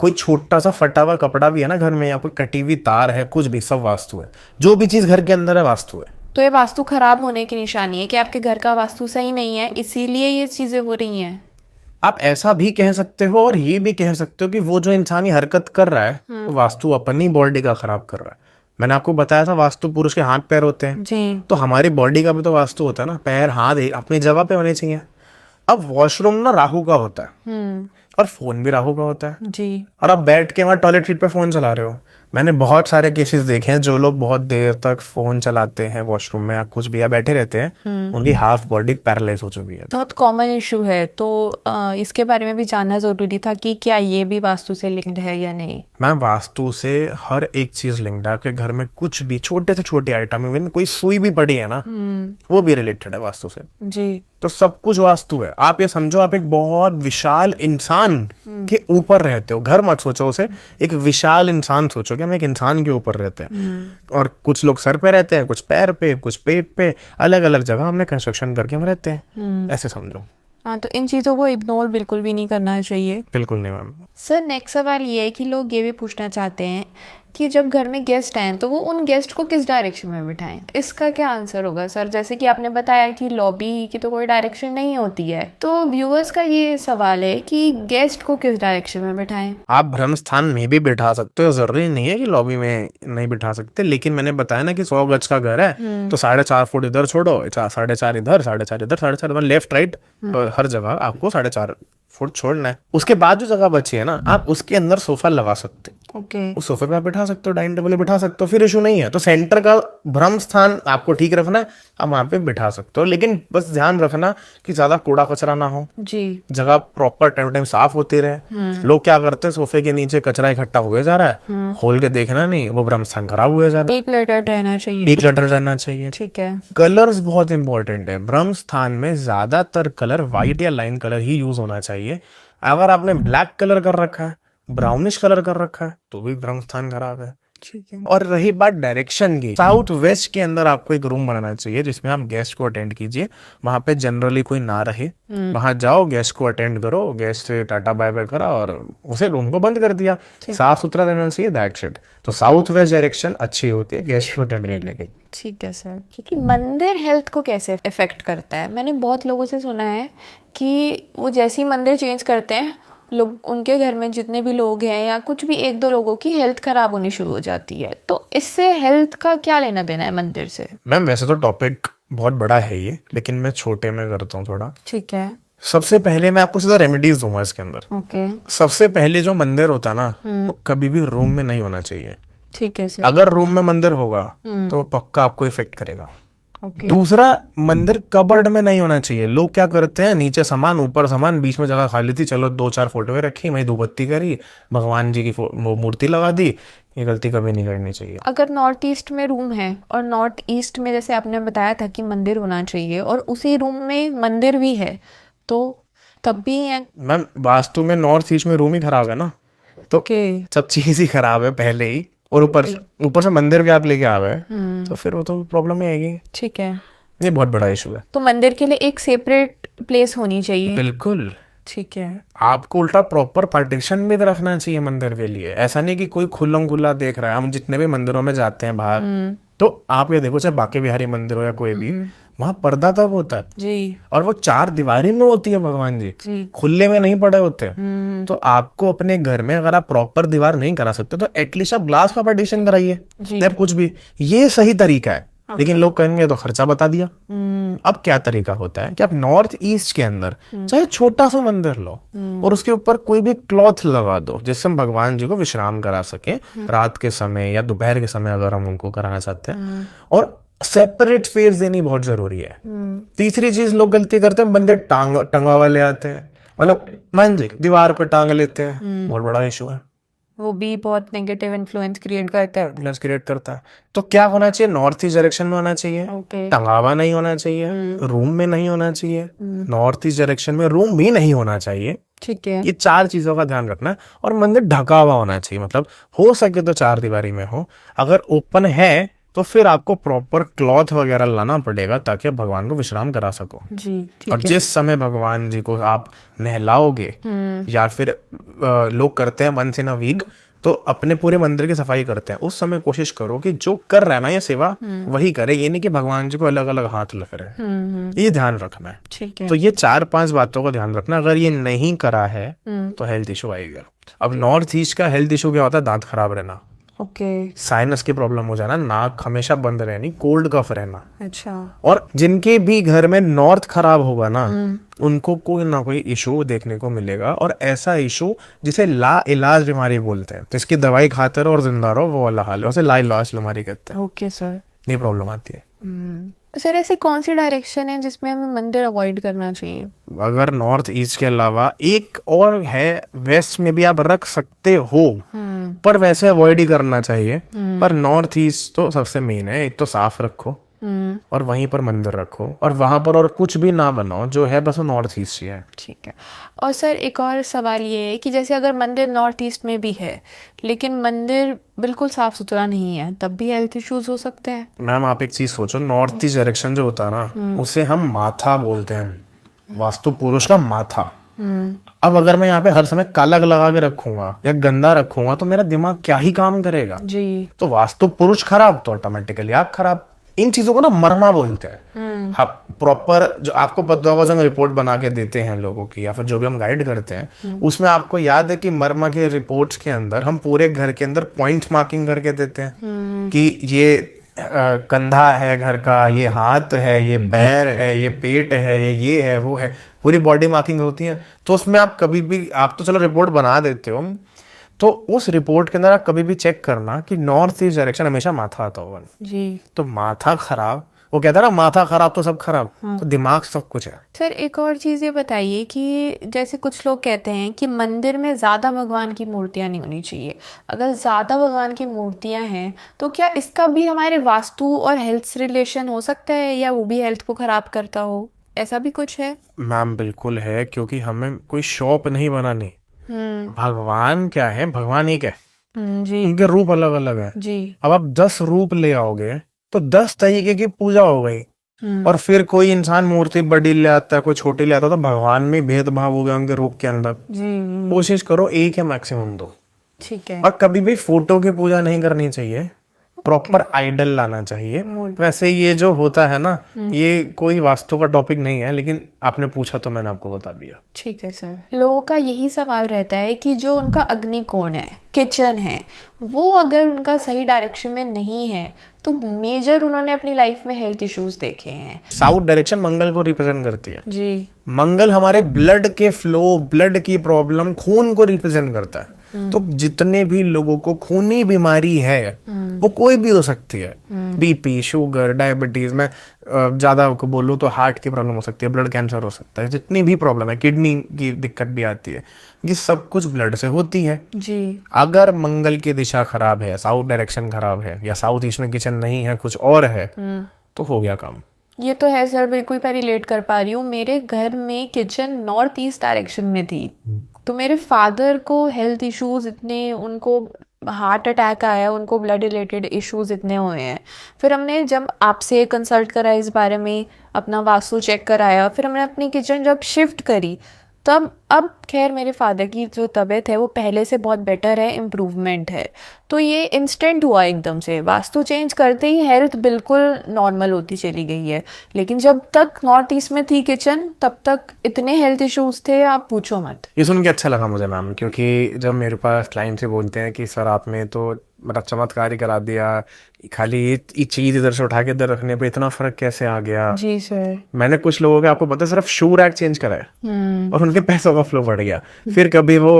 कोई छोटा सा फटा हुआ कपड़ा भी है ना घर में, या कोई कटी हुई तार है, कुछ भी, सब वास्तु है। जो भी चीज घर के अंदर है वास्तु है। तो ये वास्तु खराब होने की निशानी है कि आपके घर का वास्तु सही नहीं है, इसीलिए ये चीज़ें हो रही हैं? आप ऐसा भी कह सकते हो और ये भी कह सकते हो कि वो जो इंसान ये हरकत कर रहा है वो वास्तु अपनी बॉडी का खराब कर रहा है। मैंने आपको बताया था वास्तु पुरुष के हाथ पैर होते हैं जी, तो हमारी बॉडी का भी तो वास्तु होता है ना, पैर हाथ अपनी जगह पे होने चाहिए। अब वॉशरूम ना राहु का होता है और फोन भी राहु का होता है जी, और आप बैठ के वहां टॉयलेट सीट पे फोन चला रहे हो। मैंने बहुत सारे केसेस देखे हैं, जो लोग बहुत देर तक फोन चलाते हैं वॉशरूम में या कुछ भी, या बैठे रहते हैं, उनकी हाफ बॉडी पैरालाइज हो चुकी है। बहुत कॉमन इशू है, तो इसके बारे में भी जानना जरूरी था कि क्या ये भी वास्तु से लिंक्ड है या नहीं। मैम वास्तु से हर एक चीज लिंक्ड है। आपके घर में कुछ भी छोटे से छोटे आइटम, इवन कोई सुई भी पड़ी है ना, वो भी रिलेटेड है वास्तु से। जी, तो सब कुछ वास्तु है। आप ये समझो आप एक बहुत विशाल इंसान के ऊपर रहते हो, घर मत सोचो उसे, एक विशाल इंसान सोचो कि हम एक इंसान के ऊपर रहते हैं, और कुछ लोग सर पे रहते हैं, कुछ पैर पे, कुछ पेट पे, अलग अलग जगह हमने कंस्ट्रक्शन करके हम रहते हैं, ऐसे समझो। हाँ, तो इन चीज़ों को इग्नोर बिल्कुल भी नहीं करना चाहिए। बिल्कुल नहीं मैम। सर नेक्स्ट सवाल ये है कि लोग ये भी पूछना चाहते हैं कि जब घर में गेस्ट आए तो वो उन गेस्ट को किस डायरेक्शन में बिठाएं। इसका क्या आंसर होगा सर? जैसे कि आपने बताया कि लॉबी की तो कोई डायरेक्शन नहीं होती है, तो व्यूअर्स का ये सवाल है कि गेस्ट को किस डायरेक्शन में बिठाएं। आप ब्रह्म स्थान में भी बिठा सकते हो, जरूरी नहीं है कि लॉबी में नहीं बिठा सकते, लेकिन मैंने बताया ना कि 100 गज का घर है तो 4.5 फुट इधर छोड़ो, 4.5 इधर, 4.5 इधर, 4.5 इधर, लेफ्ट राइट हर जगह आपको 4.5 फुट छोड़ना है। उसके बाद जो जगह बची है ना, आप उसके अंदर सोफा लगा सकते हो, उस सोफे पे आप बिठा सकते हो, डाइनिंग टेबल पे बिठा सकते हो, फिर इशू नहीं है। तो सेंटर का ब्रह्म स्थान आपको ठीक रखना है, आप वहां पे बिठा सकते हो, लेकिन बस ध्यान रखना कि ज्यादा कूड़ा कचरा ना हो जी, जगह प्रॉपर टाइम साफ होती रहे। लोग क्या करते हैं, सोफे के नीचे कचरा इकट्ठा हुए जा रहा है, खोल के देखना नहीं, वो ब्रह्म स्थान खराब हुए जा रहा है। एक लेटर रहना चाहिए, एक लेटर रहना चाहिए। ठीक है। कलर्स बहुत इंपॉर्टेंट है। ब्रह्म स्थान में ज्यादातर कलर व्हाइट या लाइन कलर ही यूज होना चाहिए। अगर आपने ब्लैक कलर कर रखा है, ब्राउनिश कलर कर रखा है, तो भी ब्रह्म स्थान खराब है। ठीक है। और रही बात डायरेक्शन की, साउथ वेस्ट के अंदर आपको एक रूम बनाना चाहिए जिसमें आप गेस्ट को अटेंड कीजिए। वहां पे जनरली कोई ना रहे, वहां जाओ, गेस्ट को अटेंड करो, गेस्ट से टाटा बाय बाय करा और उसे रूम को बंद कर दिया। साफ सुथरा रहना चाहिए, दैट्स इट। तो साउथ वेस्ट डायरेक्शन अच्छी होती है गेस्ट को अटेंड करने के। ठीक है सर। क्योंकि मंदिर हेल्थ को कैसे इफेक्ट करता है, मैंने बहुत लोगों से सुना है कि वो जैसे ही मंदिर चेंज करते हैं, लोग उनके घर में जितने भी लोग हैं या कुछ भी 1-2 लोगों की हेल्थ खराब होनी शुरू हो जाती है। तो इससे हेल्थ का क्या लेना देना है मंदिर से? मैम वैसे तो टॉपिक बहुत बड़ा है ये, लेकिन मैं छोटे में करता हूँ थोड़ा। ठीक है। सबसे पहले मैं आपको सीधा रेमेडीज दूंगा इसके अंदर। ओके। सबसे पहले जो मंदिर होता है ना, वो कभी भी रूम में नहीं होना चाहिए। ठीक है सर। अगर रूम में मंदिर होगा तो वो पक्का आपको इफेक्ट करेगा। ओके। दूसरा, मंदिर कबर्ड में नहीं होना चाहिए। लोग क्या करते हैं, नीचे सामान ऊपर सामान, बीच में जगह खाली थी, चलो 2-4 फोटोएं रखी, वहीं धूपबत्ती करी, भगवान जी की मूर्ति लगा दी। ये गलती कभी नहीं करनी चाहिए। अगर नॉर्थ ईस्ट में रूम है और नॉर्थ ईस्ट में जैसे आपने बताया था कि मंदिर होना चाहिए और उसी रूम में मंदिर भी है, तो तब भी मैम वास्तु में नॉर्थ ईस्ट में रूम ही खराब है ना, तो सब चीज ही खराब है पहले ही, और ऊपर से मंदिर भी आप लेके आ गए तो फिर वो तो प्रॉब्लम ही आएगी। ठीक है। ये बहुत बड़ा इशू है। तो मंदिर के लिए एक सेपरेट प्लेस होनी चाहिए। बिल्कुल। ठीक है। आपको उल्टा प्रॉपर पार्टीशन भी रखना चाहिए मंदिर के लिए। ऐसा नहीं कि कोई खुल्लम खुल्ला देख रहा है। हम जितने भी मंदिरों में जाते हैं बाहर, तो आप ये देखो, चाहे बांके बिहारी मंदिर हो या कोई भी, वहां पर्दा तब होता है जी, और वो 4 दीवारी में होती है भगवान जी, खुले में नहीं पड़े होते। तो आपको अपने घर में अगर आप प्रॉपर दीवार नहीं करा सकते तो एटलीस्ट आप ग्लास का पार्टीशन कराइए, या कुछ भी। ये सही तरीका है। लेकिन लोग कहेंगे तो खर्चा बता दिया। अब क्या तरीका होता है कि आप नॉर्थ ईस्ट के अंदर चाहे छोटा सा मंदिर लो और उसके ऊपर कोई भी क्लॉथ लगा दो जिससे हम भगवान जी को विश्राम करा सके रात के समय या दोपहर के समय, अगर हम उनको कराना चाहते हैं। और सेपरेट स्पेस देनी बहुत जरूरी है। तीसरी चीज लोग गलती करते हैं, मंदिर टंगा वाले आते हैं, मतलब मंदिर दीवार पे टांग लेते हैं, बहुत बड़ा इशू है। वो भी बहुत नेगेटिव इन्फ्लुएंस क्रिएट करता है। तो क्या होना चाहिए, नॉर्थ ईस्ट डायरेक्शन में होना चाहिए, ओके। टंगावा नहीं होना चाहिए, रूम में नहीं होना चाहिए, नॉर्थ ईस्ट डायरेक्शन में रूम भी नहीं होना चाहिए। ठीक है। ये 4 चीजों का ध्यान रखना है। और मंदिर ढका हुआ होना चाहिए, मतलब हो सके तो 4 दीवारी में हो। अगर ओपन है तो फिर आपको प्रॉपर क्लॉथ वगैरह लाना पड़ेगा ताकि आप भगवान को विश्राम करा सको जी। और जिस समय भगवान जी को आप नहलाओगे या फिर लोग करते हैं वंस इन अ वीक, तो अपने पूरे मंदिर की सफाई करते हैं, उस समय कोशिश करो कि जो कर रहा है ना ये सेवा वही करे। ये नहीं कि भगवान जी को अलग अलग हाथ लग रहे, ये ध्यान रखना है। ठीक है। तो ये 4-5 बातों का ध्यान रखना। अगर ये नहीं करा है तो हेल्थ इशू आएगा। अब नॉर्थ ईस्ट का हेल्थ इशू क्या होता है, दांत खराब रहना, ओके, साइनस की प्रॉब्लम हो जाना, नाक हमेशा बंद रहनी, कोल्ड कफ रहना। अच्छा। और जिनके भी घर में नॉर्थ खराब होगा ना, उनको कोई ना कोई इशू देखने को मिलेगा। और ऐसा इशू जिसे ला इलाज बीमारी बोलते हैं, तो इसकी दवाई खाते रहो और जिंदा रहो, वो वाला हाल है, उसे ला इलाज बीमारी कहते हैं। Okay sir. ये प्रॉब्लम आती है। सर ऐसी कौन सी डायरेक्शन है जिसमें हमें मंदिर अवॉइड करना चाहिए? अगर नॉर्थ ईस्ट के अलावा एक और है, वेस्ट में भी आप रख सकते हो, पर वैसे अवॉइड ही करना चाहिए। पर नॉर्थ ईस्ट तो सबसे मेन है। एक तो साफ रखो, और वहीं पर मंदिर रखो और वहां पर और कुछ भी ना बनाओ, जो है बस वो नॉर्थ ईस्ट ही है। ठीक है। और सर एक और सवाल ये है कि जैसे अगर मंदिर नॉर्थ ईस्ट में भी है लेकिन मंदिर बिल्कुल साफ सुथरा नहीं है, तब भी हेल्थ इश्यूज हो सकते हैं? मैम आप एक चीज सोचो, नॉर्थ ईस्ट डायरेक्शन जो होता है ना, उसे हम माथा बोलते हैं, वास्तु पुरुष का माथा। अब अगर मैं यहाँ पे हर समय काला लगा के रखूंगा या गंदा रखूंगा तो मेरा दिमाग क्या ही काम करेगा। जी। तो वास्तु पुरुष खराब तो ऑटोमेटिकली आप खराब। इन चीजों को ना मर्मा बोलते हैं। हाँ, प्रॉपर जो आपको पता होगा, जो हम रिपोर्ट बना के देते हैं लोगों की या फिर जो भी हम गाइड करते हैं, उसमें आपको याद है कि मर्मा के रिपोर्ट्स के अंदर हम पूरे घर के अंदर पॉइंट मार्किंग करके देते हैं कि ये कंधा है घर का, ये हाथ है, ये पैर है, ये पेट है, ये है, वो है, पूरी बॉडी मार्किंग होती है। तो उसमें आप कभी भी, आप तो चलो रिपोर्ट बना देते हो, तो उस रिपोर्ट के अंदर आप कभी भी चेक करना कि नॉर्थ ईस्ट डायरेक्शन हमेशा माथा आता होगा। जी। तो माथा खराब, वो कहता है ना माथा खराब तो सब खराब। तो दिमाग सब कुछ है। सर एक और चीज़ ये बताइए कि जैसे कुछ लोग कहते हैं कि मंदिर में ज़्यादा भगवान की मूर्तियाँ नहीं होनी चाहिए। अगर ज़्यादा भगवान की मूर्तियाँ हैं तो क्या इसका भी हमारे वास्तु और हेल्थ से रिलेशन हो सकता है, या वो भी हेल्थ को ख़राब करता हो? ऐसा भी कुछ है? मैम बिल्कुल है, क्योंकि हमें कोई शॉप नहीं बनानी। भगवान क्या है, भगवान एक है, जी। उनके रूप अलग अलग है। जी। अब आप 10 रूप ले आओगे तो 10 तरीके की पूजा हो गई। और फिर कोई इंसान मूर्ति बड़ी ले आता है, कोई छोटी ले आता है, तो भगवान में भेदभाव हो गया उनके रूप के अंदर। जी। कोशिश करो एक या मैक्सिमम 2। ठीक है। और कभी भी फोटो की पूजा नहीं करनी चाहिए, प्रॉपर आइडल लाना चाहिए। वैसे ये जो होता है ना, ये कोई वास्तु का टॉपिक नहीं है, लेकिन आपने पूछा तो मैंने आपको बता दिया। ठीक है सर। लोगों का यही सवाल रहता है कि जो उनका अग्निकोण है, किचन है, वो अगर उनका सही डायरेक्शन में नहीं है तो मेजर उन्होंने अपनी लाइफ में हेल्थ इश्यूज देखे हैं। साउथ डायरेक्शन मंगल को रिप्रेजेंट करती है। जी। मंगल हमारे ब्लड के फ्लो, ब्लड की प्रॉब्लम, खून को रिप्रेजेंट करता है। तो जितने भी लोगों को खूनी बीमारी है, वो कोई भी हो सकती है, बीपी, शुगर, डायबिटीज, में ज्यादा बोलूँ तो हार्ट की प्रॉब्लम हो सकती है, ब्लड कैंसर हो सकता है, जितनी भी प्रॉब्लम है, किडनी की दिक्कत भी आती है, ये सब कुछ ब्लड से होती है। जी। अगर मंगल की दिशा खराब है, साउथ डायरेक्शन खराब है, या साउथ ईस्ट में किचन नहीं है, कुछ और है, तो हो गया काम। ये तो है सर, बिल्कुल मैं रिलेट कर पा रही हूँ। मेरे घर में किचन नॉर्थ ईस्ट डायरेक्शन में थी, तो मेरे फादर को हेल्थ इश्यूज इतने, उनको हार्ट अटैक आया, उनको ब्लड रिलेटेड इश्यूज इतने हुए हैं। फिर हमने जब आपसे कंसल्ट करा इस बारे में, अपना वास्तु चेक कराया, फिर हमने अपनी किचन जब शिफ्ट करी, तब अब खैर मेरे फादर की जो तबीयत है वो पहले से बहुत बेटर है, इम्प्रूवमेंट है। तो ये इंस्टेंट हुआ एकदम से, वास्तु चेंज करते ही हेल्थ बिल्कुल नॉर्मल होती चली गई है। लेकिन जब तक नॉर्थ ईस्ट में थी किचन, तब तक इतने हेल्थ इश्यूज थे, आप पूछो मत। ये सुन के अच्छा लगा मुझे मैम, क्योंकि जब मेरे पास क्लाइंट से बोलते हैं कि सर आपने तो मेरा चमत्कार ही करा दिया, खाली ये चीज इधर से उठा के इधर रखने पे इतना फर्क कैसे आ गया। जी सर। मैंने कुछ लोगों के, आपको पता है, सिर्फ शू रैक चेंज करा है और उनके पैसों का फ्लो बढ़ गया। फिर कभी वो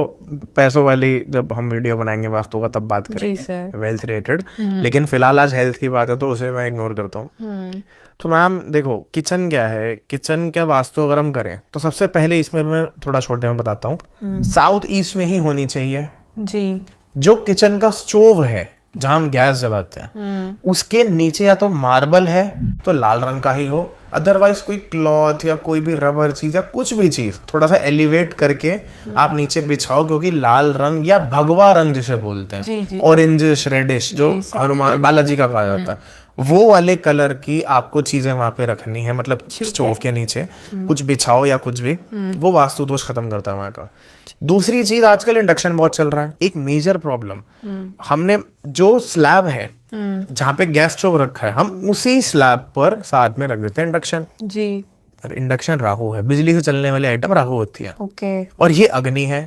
पैसों वाली, जब हम वीडियो बनाएंगे वास्तु का, तब बात करेंगे वेल्थ रिलेटेड। लेकिन फिलहाल आज हेल्थ की बात है तो उसे मैं इग्नोर करता हूँ। तो मैम देखो, किचन क्या है, किचन क्या वास्तु अगर हम करें तो सबसे पहले इसमें मैं थोड़ा छोटे में बताता हूँ, साउथ ईस्ट में ही होनी चाहिए। जी। जो किचन का स्टोव है, जहां हम गैस जलाते हैं, उसके नीचे या तो मार्बल है तो लाल रंग का ही हो, अदरवाइज कोई क्लॉथ या कोई भी रबर चीज या कुछ भी चीज थोड़ा सा एलिवेट करके आप नीचे बिछाओ, क्योंकि लाल रंग या भगवा रंग जिसे बोलते हैं, ऑरेंजिश रेडिश, जो हनुमान बालाजी का कहा जाता है, वो वाले कलर की आपको चीजें वहां पे रखनी है। मतलब स्टोव के नीचे कुछ बिछाओ या कुछ भी, वो वास्तु दोष खत्म करता है वहां का। दूसरी चीज, आजकल इंडक्शन बहुत चल रहा है। एक मेजर प्रॉब्लम, हमने जो स्लैब है जहाँ पे गैस स्टोव रखा है, हम उसी स्लैब पर साथ में रख देते हैं इंडक्शन। जी। इंडक्शन राहु है, बिजली से चलने वाली आइटम राहु होती है। ओके। और ये अग्नि है,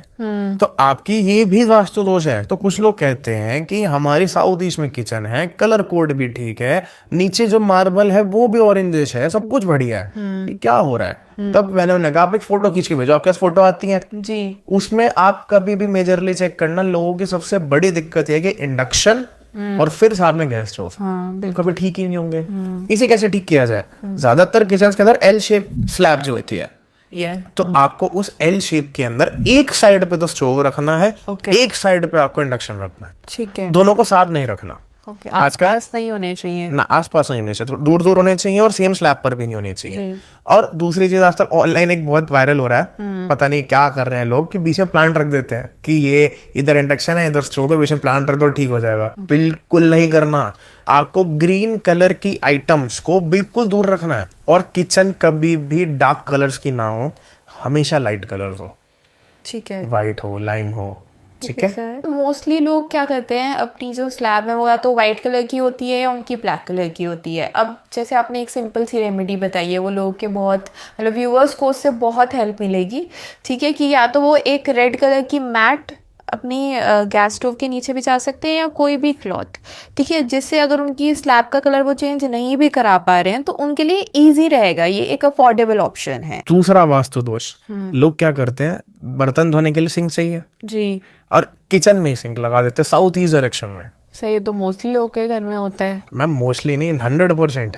तो आपकी ये भी वास्तु दोष है। तो कुछ लोग कहते हैं कि हमारी साउथ ईस्ट में किचन है, कलर कोड भी ठीक है, नीचे जो मार्बल है वो भी ऑरेंजिश है, सब कुछ बढ़िया है, क्या हो रहा है? तब मैंने उन्हें कहा, आप एक फोटो खींच के भेजो, आपके पास फोटो आती है जी, उसमें आप कभी भी मेजरली चेक करना। लोगों की सबसे बड़ी दिक्कत है कि इंडक्शन और फिर साथ में गैस स्टोव कभी ठीक ही नहीं होंगे। इसे कैसे ठीक किया जाए? ज्यादातर किचन के अंदर एल शेप स्लैब जो होती है, तो आपको उस एल शेप के अंदर एक साइड पे तो स्टोव रखना है, एक साइड पे आपको इंडक्शन रखना है। ठीक है। दोनों को साथ नहीं रखना। ओके, आजकल आसपास नहीं होने चाहिए। ना आसपास नहीं होने चाहिए, दूर दूर होने चाहिए और सेम स्लैब पर भी नहीं होने चाहिए। और दूसरी चीज आजकल ऑनलाइन एक बहुत वायरल हो रहा है, पता नहीं क्या कर रहे हैं लोग कि बीच में प्लांट रख देते हैं कि ये इधर इंडक्शन है, इधर स्टोव है, बीच में प्लांट रख दो ठीक हो जाएगा। बिल्कुल नहीं करना। आपको ग्रीन कलर की आइटम्स को बिल्कुल दूर रखना है, और किचन कभी भी डार्क कलर्स की ना हो, हमेशा लाइट कलर्स हो, ठीक है, वाइट हो, लाइम हो, ठीक है। सर मोस्टली लोग क्या करते हैं, अपनी जो स्लैब है वो या तो वाइट कलर की होती है या उनकी ब्लैक कलर की होती है। अब जैसे आपने एक सिंपल सी रेमेडी बताई है, वो लोगों के बहुत मतलब व्यूअर्स को उससे बहुत हेल्प मिलेगी, ठीक है, कि या तो वो एक रेड कलर की मैट अपनी गैस स्टोव के नीचे बिछा सकते हैं या कोई भी क्लॉथ, ठीक है, जिससे अगर उनकी स्लैब का कलर वो चेंज नहीं भी करा पा रहे हैं तो उनके लिए इजी रहेगा। ये एक अफोर्डेबल ऑप्शन है। दूसरा वास्तु दोष, लोग क्या करते हैं, बर्तन धोने के लिए सिंक चाहिए जी, और किचन में ही सिंक लगा देते हैं साउथ ईस्ट डायरेक्शन में। सही, तो मोस्टली लोग के घर में होता है। मैम मोस्टली नहीं, 100%।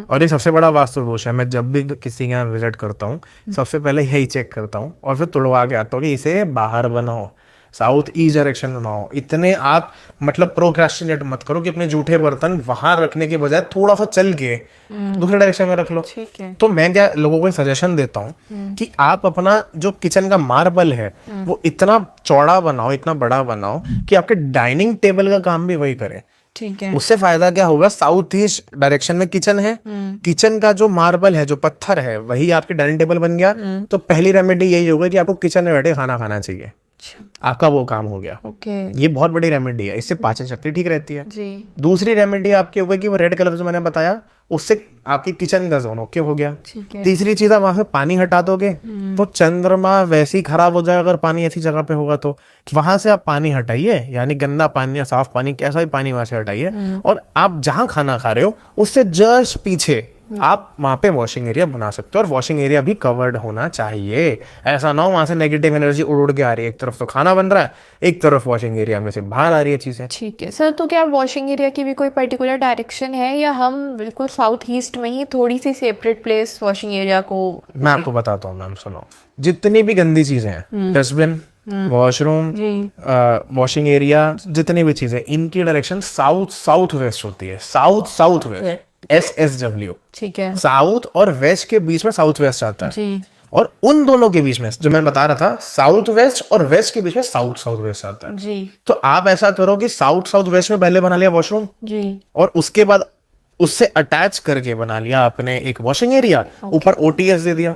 और ये सबसे बड़ा वास्तु दोष है। मैं जब भी किसी के यहाँ विजिट करता हूँ, सबसे पहले यही चेक करता हूँ और फिर तुड़वा के आता हूँ कि इसे बाहर बनाओ, साउथ ईस्ट डायरेक्शन बनाओ। इतने आप मतलब प्रोक्रेस्टिनेट मत करो कि अपने जूठे बर्तन वहां रखने के बजाय थोड़ा सा चल के दूसरे डायरेक्शन में रख लो। ठीक है। तो मैं क्या लोगों को सजेशन देता हूँ कि आप अपना जो किचन का मार्बल है वो इतना चौड़ा बनाओ, इतना बड़ा बनाओ कि आपके डाइनिंग टेबल का काम भी वही करे। ठीक है। उससे फायदा क्या होगा, साउथ ईस्ट डायरेक्शन में किचन है, किचन का जो मार्बल है, जो पत्थर है, वही आपके डाइनिंग टेबल बन गया। तो पहली रेमेडी यही होगा कि आपको किचन में बैठे खाना खाना चाहिए, आपका वो काम हो गया। ओके, ये बहुत बड़ी रेमेडी है, इससे पाचन शक्ति ठीक रहती है। जी। दूसरी रेमेडी आपकी होगी कि वो रेड कलर जो मैंने बताया, उससे आपकी किचन का जोन ओके हो गया। ठीक है। तीसरी चीज, आप वहां से पानी हटा दोगे तो चंद्रमा वैसे ही खराब हो जाएगा। अगर पानी ऐसी जगह पे होगा तो वहां से आप पानी हटाइए, यानी गंदा पानी या साफ पानी, कैसा भी पानी वहां से हटाइए, और आप जहां खाना खा रहे हो उससे जस्ट पीछे आप वहां पे वॉशिंग एरिया बना सकते हो। और वॉशिंग एरिया भी कवर्ड होना चाहिए। ऐसा ना हो वहां से नेगेटिव एनर्जी उड़ उड़ के आ रही है, एक तरफ तो खाना बन रहा है, एक तरफ वॉशिंग एरिया में से बाहर आ रही है चीजें। ठीक है सर, तो क्या वॉशिंग एरिया की भी कोई पर्टिकुलर डायरेक्शन है या हम बिल्कुल साउथ ईस्ट में ही थोड़ी सी सेपरेट प्लेस वॉशिंग एरिया को? मैं आपको बताता हूँ मैम, सुनो, जितनी भी गंदी चीजें हैं, डस्टबिन, वॉशरूम, वॉशिंग एरिया, जितनी भी चीजें, इनकी डायरेक्शन साउथ साउथ वेस्ट होती है। South south waste, SSW। ठीक है। साउथ और वेस्ट के बीच में साउथ वेस्ट आता है, जी। और उन दोनों के बीच में जो मैं बता रहा था, साउथ वेस्ट और वेस्ट के बीच में साउथ साउथ वेस्ट आता है। जी। तो आप ऐसा करो कि साउथ साउथ वेस्ट में पहले बना लिया वॉशरूम, जी। और उसके बाद उससे अटैच करके बना लिया आपने एक वॉशिंग एरिया, ऊपर OTS दे दिया।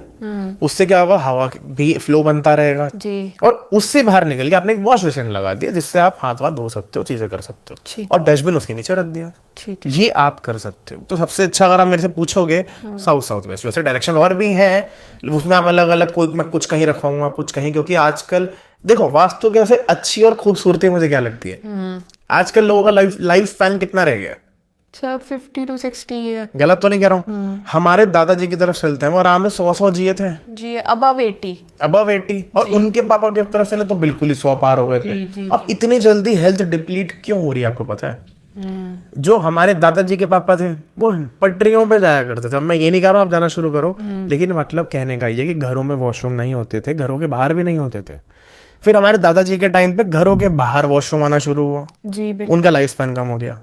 उससे क्या होगा, हवा भी फ्लो बनता रहेगा। जी। और उससे बाहर निकल के आपने एक वॉश बेसिन लगा दिया, जिससे आप हाथ वाथ धो सकते हो, चीजें कर सकते हो, ठीक। और डस्टबिन उसके नीचे रख दिया। ठीक है। ये आप कर सकते हो। तो सबसे अच्छा, अगर आप मेरे से पूछोगे, साउथ साउथ वेस्ट। वैसे डायरेक्शन और भी है, उसमें आप अलग अलग, कोई मैं कुछ कहीं रखवाऊंगा, कुछ कहीं, क्योंकि आजकल देखो वास्तु कैसे अच्छी और खूबसूरती मुझे क्या लगती है, आजकल लोगों का लाइफ स्पैन कितना रह गया। Sir 50 to 60 year. गलत तो नहीं कह रहा हूँ। हमारे दादाजी की तरफ चलते हैं, वो आराम से 100 जिए थे, जी, अबव 80। अबव 80। और उनके पापा की तरफ से तो बिल्कुल ही 100 पार हो गए थे। अब इतनी जल्दी हेल्थ डिप्लीट क्यों हो रही है, आपको पता है? जो हमारे दादाजी के पापा थे वो पटरियों पे जाया करते थे। अब मैं ये नहीं कह रहा हूँ आप जाना शुरू करो, लेकिन मतलब कहने का ये कि घरों में वॉशरूम नहीं होते थे, घरों के बाहर भी नहीं होते थे। फिर हमारे दादाजी के टाइम पे घरों के बाहर वॉशरूम आना शुरू हुआ, जी, उनका लाइफ स्पैन कम हो गया।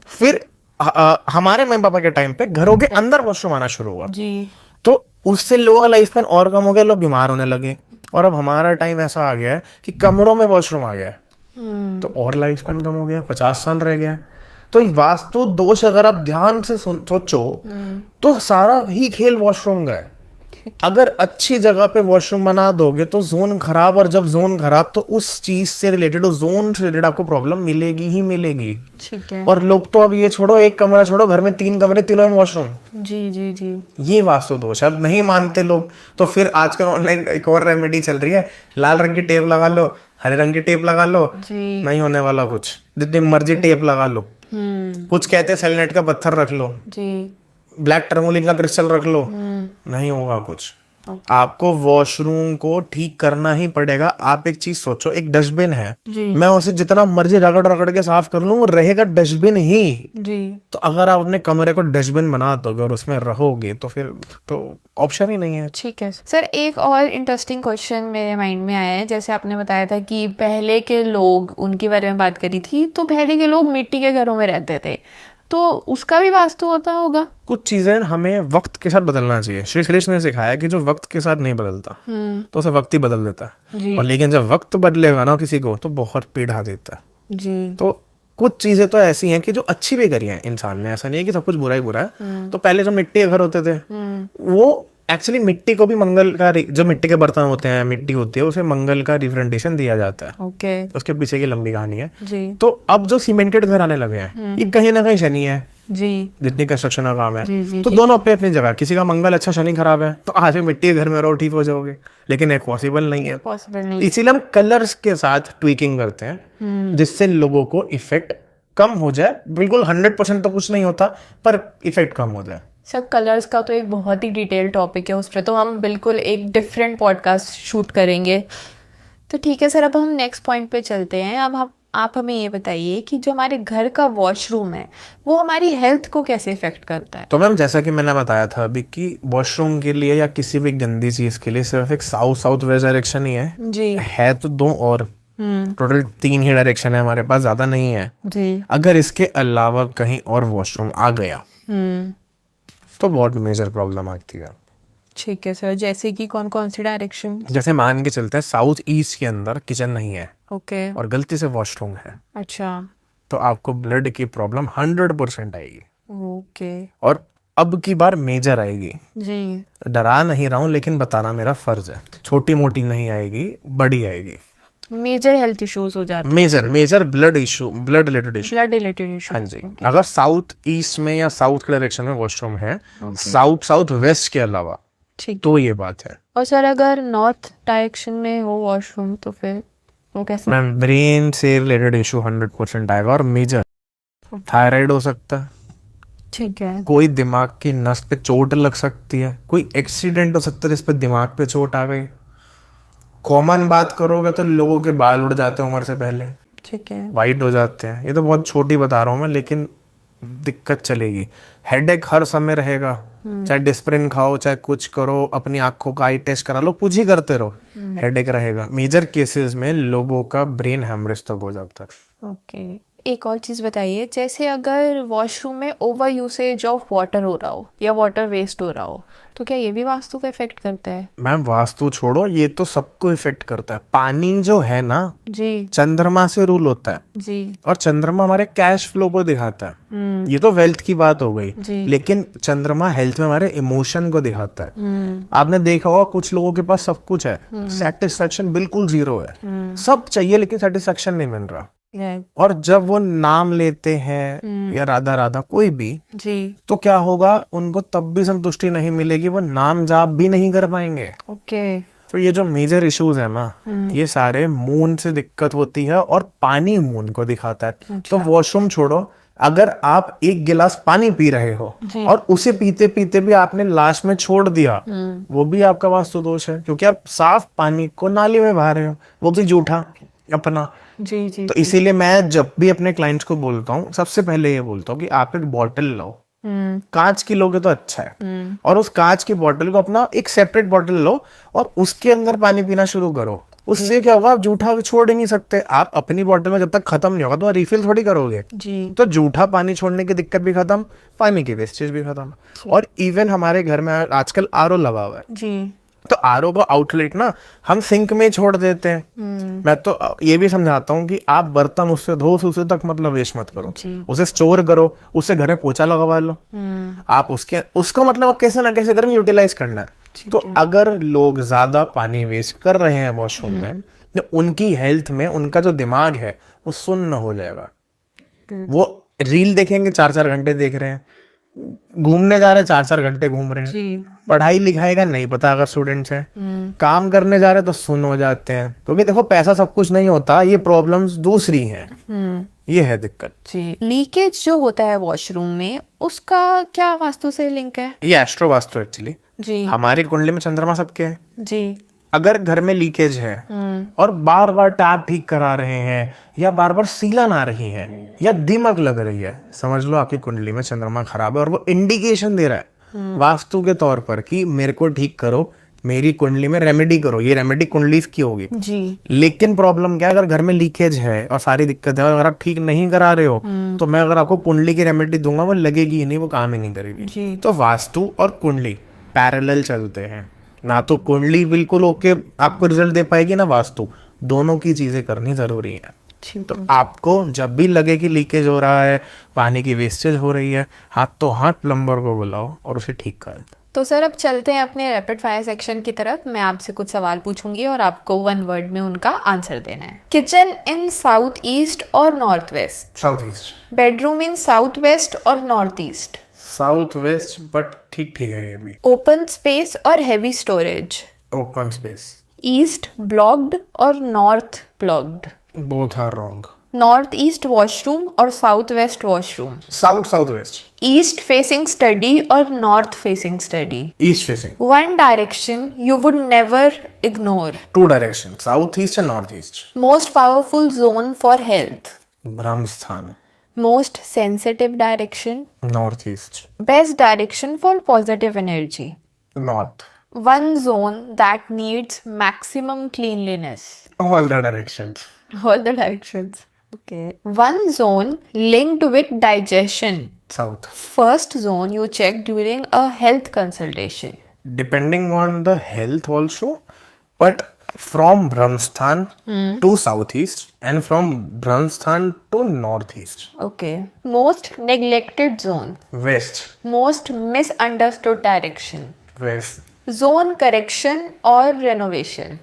फिर हमारे मम्मी पापा के टाइम पे घरों के अंदर वॉशरूम आना शुरू हुआ, जी। तो उससे लोगों का लाइफ स्पैन और कम हो गया, लोग बीमार होने लगे। और अब हमारा टाइम ऐसा आ गया है कि कमरों में वॉशरूम आ गया है, तो और लाइफ स्पैन कम हो गया, 50 साल रह गया। तो वास्तु दोष अगर आप ध्यान से सोचो तो सारा ही खेल वॉशरूम का है। अगर अच्छी जगह पे वॉशरूम बना दोगे तो जोन खराब, और जब जोन खराब तो उस चीज से रिलेटेड, उस जोन से रिलेटेड आपको प्रॉब्लम मिलेगी ही मिलेगी। ठीक है। और लोग तो अब ये छोड़ो, एक कमरा छोड़ो, घर में 3 कमरे, तीनों में वॉशरूम। जी, जी, जी। ये वास्तु दोष है। अब नहीं मानते लोग तो फिर आजकल ऑनलाइन एक और रेमेडी चल रही है, लाल रंग की टेप लगा लो, हरे रंग की टेप लगा लो, जी। नहीं होने वाला कुछ, जितनी मर्जी टेप लगा लो। कुछ कहते हैं सेलेनाइट का पत्थर रख लो, जी। ब्लैक टर्मोलिन का क्रिस्टल रख लो, नहीं होगा कुछ। आपको वॉशरूम को ठीक करना ही पड़ेगा। आप एक चीज सोचो, एक डस्टबिन है, जी मैं उसे जितना मर्जी रगड़ रगड़ के साफ कर लूं वो रहेगा डस्टबिन ही। जी। तो अगर आप अपने कमरे को डस्टबिन बना दोगे और उसमें रहोगे तो फिर तो ऑप्शन ही नहीं है। ठीक है सर, एक और इंटरेस्टिंग क्वेश्चन मेरे माइंड में आया है। जैसे आपने बताया था कि पहले के लोग, उनके बारे में बात करी थी, तो पहले के लोग मिट्टी के घरों में रहते थे, तो उसका भी वास्तु होता होगा? कुछ चीजें हमें वक्त के साथ बदलना चाहिए। श्री कृष्ण ने सिखाया कि जो वक्त के साथ नहीं बदलता तो उसे वक्त ही बदल देता है। जी और लेकिन जब वक्त बदलेगा ना किसी को तो बहुत पीड़ा देता है। जी। तो कुछ चीजें तो ऐसी हैं कि जो अच्छी भी करी है इंसान ने, ऐसा नहीं है कि सब कुछ बुरा ही बुरा है। तो पहले जो मिट्टी के घर होते थे वो एक्चुअली मिट्टी को भी मंगल का, जो मिट्टी के बर्तन होते हैं, मिट्टी होती है, उसे मंगल का रिप्रेजेंटेशन दिया जाता है। ओके उसके पीछे की लंबी कहानी है। जी तो अब जो सीमेंटेड घर आने लगे हैं ये कहीं ना कहीं शनि है, जी जितनी कंस्ट्रक्शन का काम है। जी तो दोनों अपनी अपनी जगह, किसी का मंगल अच्छा शनि खराब है तो आज मिट्टी के घर में रहो ठीक हो जाओगे, लेकिन एक पॉसिबल नहीं है। पॉसिबल नहीं। इसीलिए हम कलर्स के साथ ट्वीकिंग करते हैं जिससे लोगों को इफेक्ट कम हो जाए। बिल्कुल 100% तो कुछ नहीं होता पर इफेक्ट कम हो जाए। सर कलर्स का तो एक बहुत ही डिटेल टॉपिक है, उस पर तो हम बिल्कुल एक डिफरेंट पॉडकास्ट शूट करेंगे। तो ठीक है सर, अब हम नेक्स्ट पॉइंट पे चलते हैं। अब आप हमें ये बताइए कि जो हमारे घर का वॉशरूम है वो हमारी हेल्थ को कैसे इफेक्ट करता है? तो मैम जैसा कि मैंने बताया था अभी कि वॉशरूम के लिए या किसी भी गंदी चीज के लिए सिर्फ एक साउथ साउथ वेस्ट डायरेक्शन ही जी है तो दो और टोटल 3 ही डायरेक्शन है हमारे पास, ज्यादा नहीं है। जी। अगर इसके अलावा कहीं और वॉशरूम आ गया तो बहुत मेजर प्रॉब्लम आती है। ठीक है सर, जैसे कि कौन कौन सी डायरेक्शन? जैसे मान के चलते हैं साउथ ईस्ट के अंदर किचन नहीं है ओके। और गलती से वॉशरूम है अच्छा। तो आपको ब्लड की प्रॉब्लम 100% आएगी। ओके। और अब की बार मेजर आएगी। जी। डरा नहीं रहा हूँ लेकिन बताना मेरा फर्ज है। छोटी मोटी नहीं आएगी, बड़ी आएगी। मेजर हेल्थ इश्यूज हो जाते हैं। Major blood issue, blood related issue. Blood related issue. हाँ जी। अगर साउथ ईस्ट में या साउथ के डायरेक्शन में वॉशरूम है, साउथ साउथ वेस्ट के अलावा, ठीक। तो ये बात है। और सर अगर नॉर्थ डायरेक्शन में हो वॉशरूम तो फिर वो कैसे? मैम ब्रेन से रिलेटेड इशू 100% आएगा और मेजर थायराइड हो सकता है, ठीक है। कोई दिमाग की नस पे चोट लग सकती है, कोई एक्सीडेंट हो सकता है जिस पे दिमाग पे चोट आ गई। कॉमन बात करोगे तो लोगों के बाल उड़ जाते हैं उम्र से पहले, ठीक है। वाइट हो जाते हैं। ये तो बहुत छोटी बता रहा हूँ मैं, लेकिन दिक्कत चलेगी। हेडेक हर समय रहेगा, चाहे डिस्प्रिन खाओ चाहे कुछ करो, अपनी आंखों का आई टेस्ट करा लो, कुछ ही करते रहो, हेडेक रहेगा। मेजर केसेस में लोगों का ब्रेन हेमरेज तक हो जाता है। ओके। एक और चीज़ बताइए, जैसे अगर वॉशरूम में ओवर यूसेज ऑफ वाटर हो रहा हो या वाटर वेस्ट हो रहा हो तो क्या ये भी वास्तु को इफेक्ट करता है? मैम वास्तु छोड़ो, ये तो सबको इफेक्ट करता है। पानी जो है ना, जी चंद्रमा से रूल होता है जी। और चंद्रमा हमारे कैश फ्लो को दिखाता है। ये तो वेल्थ की बात हो गई, जी। लेकिन चंद्रमा हेल्थ में हमारे इमोशन को दिखाता है। आपने देखा होगा कुछ लोगों के पास सब कुछ है, सेटिस्फेक्शन बिल्कुल 0 है। सब चाहिए लेकिन सेटिस्फेक्शन नहीं मिल रहा। और जब वो नाम लेते हैं या राधा राधा कोई भी, जी, तो क्या होगा, उनको तब भी संतुष्टि नहीं मिलेगी, वो नाम जाप भी नहीं कर पाएंगे। ओके। तो ये जो मेजर इश्यूज है ना, ये सारे मून से दिक्कत होती है और पानी मून को दिखाता है। तो वॉशरूम छोड़ो, अगर आप एक गिलास पानी पी रहे हो और उसे पीते पीते भी आपने लास्ट में छोड़ दिया, वो भी आपका वास्तु दोष है, क्योंकि आप साफ पानी को नाली में बहा रहे हो, वो भी जूठा अपना। जी जी। तो इसीलिए मैं जब भी अपने क्लाइंट्स को बोलता हूँ, सबसे पहले ये बोलता हूँ कि आप एक बॉटल लो, कांच की लोगे तो अच्छा है, और उस कांच की बॉटल को अपना एक सेपरेट बॉटल लो और उसके अंदर पानी पीना शुरू करो। उससे क्या होगा, आप जूठा छोड़ ही नहीं सकते। आप अपनी बॉटल में जब तक खत्म नहीं होगा तो रिफिल थोड़ी करोगे जी। तो जूठा पानी छोड़ने की दिक्कत भी खत्म, पानी की वेस्टेज भी खत्म। और इवन हमारे घर में आजकल आरओ लगा हुआ है जी, तो आरओ का आउटलेट ना हम सिंक में छोड़ देते हैं। मैं तो ये भी समझाता हूँ कि आप बर्तन उससे धो, उसे तक मतलब वेस्ट मत करो, उसे स्टोर करो, उससे घर में पोछा लगवा लो। आप उसको मतलब कैसे ना कैसे घर में यूटिलाइज करना है। तो अगर लोग ज्यादा पानी वेस्ट कर रहे हैं वॉशरूम में, तो उनकी हेल्थ में उनका जो दिमाग है वो सुन्न हो जाएगा। वो रील देखेंगे, 4-4 घंटे देख रहे हैं, घूमने जा रहे हैं 4-4 घंटे घूम रहे हैं, पढ़ाई लिखाई का नहीं पता अगर स्टूडेंट्स हैं, काम करने जा रहे हैं तो सुन हो जाते हैं। क्योंकि देखो पैसा सब कुछ नहीं होता, ये प्रॉब्लम्स दूसरी हैं, ये है दिक्कत जी। लीकेज जो होता है वॉशरूम में, उसका क्या वास्तु से लिंक है? ये एस्ट्रो वास्तु एक्चुअली। जी हमारी कुंडली में चंद्रमा सबके है। जी अगर घर में लीकेज है और बार बार टैप ठीक करा रहे हैं, या बार बार सीलन आ रही है, या दीमक लग रही है, समझ लो आपकी कुंडली में चंद्रमा खराब है और वो इंडिकेशन दे रहा है वास्तु के तौर पर कि मेरे को ठीक करो, मेरी कुंडली में रेमेडी करो। ये रेमेडी कुंडली की होगी। जी लेकिन प्रॉब्लम क्या है, अगर घर में लीकेज है और सारी दिक्कत है और अगर आप ठीक नहीं करा रहे हो, तो मैं अगर आपको कुंडली की रेमेडी दूंगा वो लगेगी ही नहीं, वो काम ही नहीं करेगी। जी तो वास्तु और कुंडली पैरेलल चलते हैं। ना तो कुंडली बिल्कुल ओके आपको रिजल्ट दे पाएगी, ना वास्तु। दोनों की चीजें करनी जरूरी है। ठीक तो आपको जब भी लगे कि लीकेज हो रहा है, पानी की वेस्टेज हो रही है, हाथ तो हाथ प्लम्बर को बुलाओ और उसे ठीक कर दो। तो सर अब चलते हैं अपने रैपिड फायर सेक्शन की तरफ। मैं आपसे कुछ सवाल पूछूंगी और आपको 1 वर्ड में उनका आंसर देना है। किचन इन साउथ ईस्ट और north west? South east. Bedroom in south west और north east? South west, but ठीक ठीक है ये भी। ओपन स्पेस और heavy storage? Open space. East blocked और north blocked? Both are wrong. North east washroom और south west washroom? South south west. East facing study और north facing study? East facing. One direction you would never ignore? 2 direction, south east and north east. Most powerful zone for health? Brahmasthan. Most sensitive direction? North east. Best direction for positive energy? North. One zone that needs maximum cleanliness? All the directions. All the directions. Okay. One zone linked with digestion? South. First zone you check during a health consultation? Depending on the health also, but from Brahmsthan to southeast and from Brahmsthan to northeast. Okay. Most neglected zone? West. Most misunderstood direction? West. Zone correction or renovation?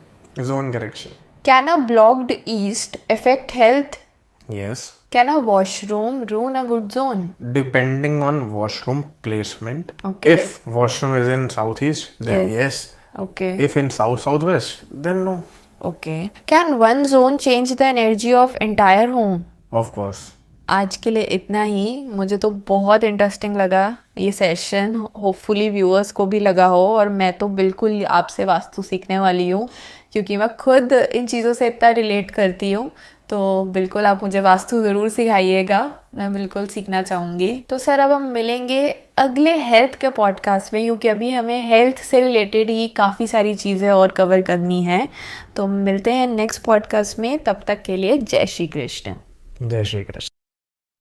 Zone correction. Can a blocked east affect health? Yes. Can a washroom ruin a good zone? Depending on washroom placement. Okay. If washroom is in southeast, then yes. Okay. If in southwest, then no. Okay. Can one zone change the energy of entire home? Of course. आज के लिए इतना ही। मुझे तो बहुत इंटरेस्टिंग लगा ये सेशन। होपफुली व्यूअर्स को भी लगा हो, और मैं तो बिल्कुल आपसे वास्तु सीखने वाली हूँ, क्योंकि मैं खुद इन चीज़ों से इतना रिलेट करती हूँ। तो बिल्कुल आप मुझे वास्तु ज़रूर सिखाइएगा, मैं बिल्कुल सीखना चाहूँगी। तो सर अब हम मिलेंगे अगले हेल्थ के पॉडकास्ट में, क्योंकि अभी हमें हेल्थ से रिलेटेड ही काफ़ी सारी चीज़ें और कवर करनी है। तो मिलते हैं नेक्स्ट पॉडकास्ट में, तब तक के लिए जय श्री कृष्ण। जय श्री कृष्ण।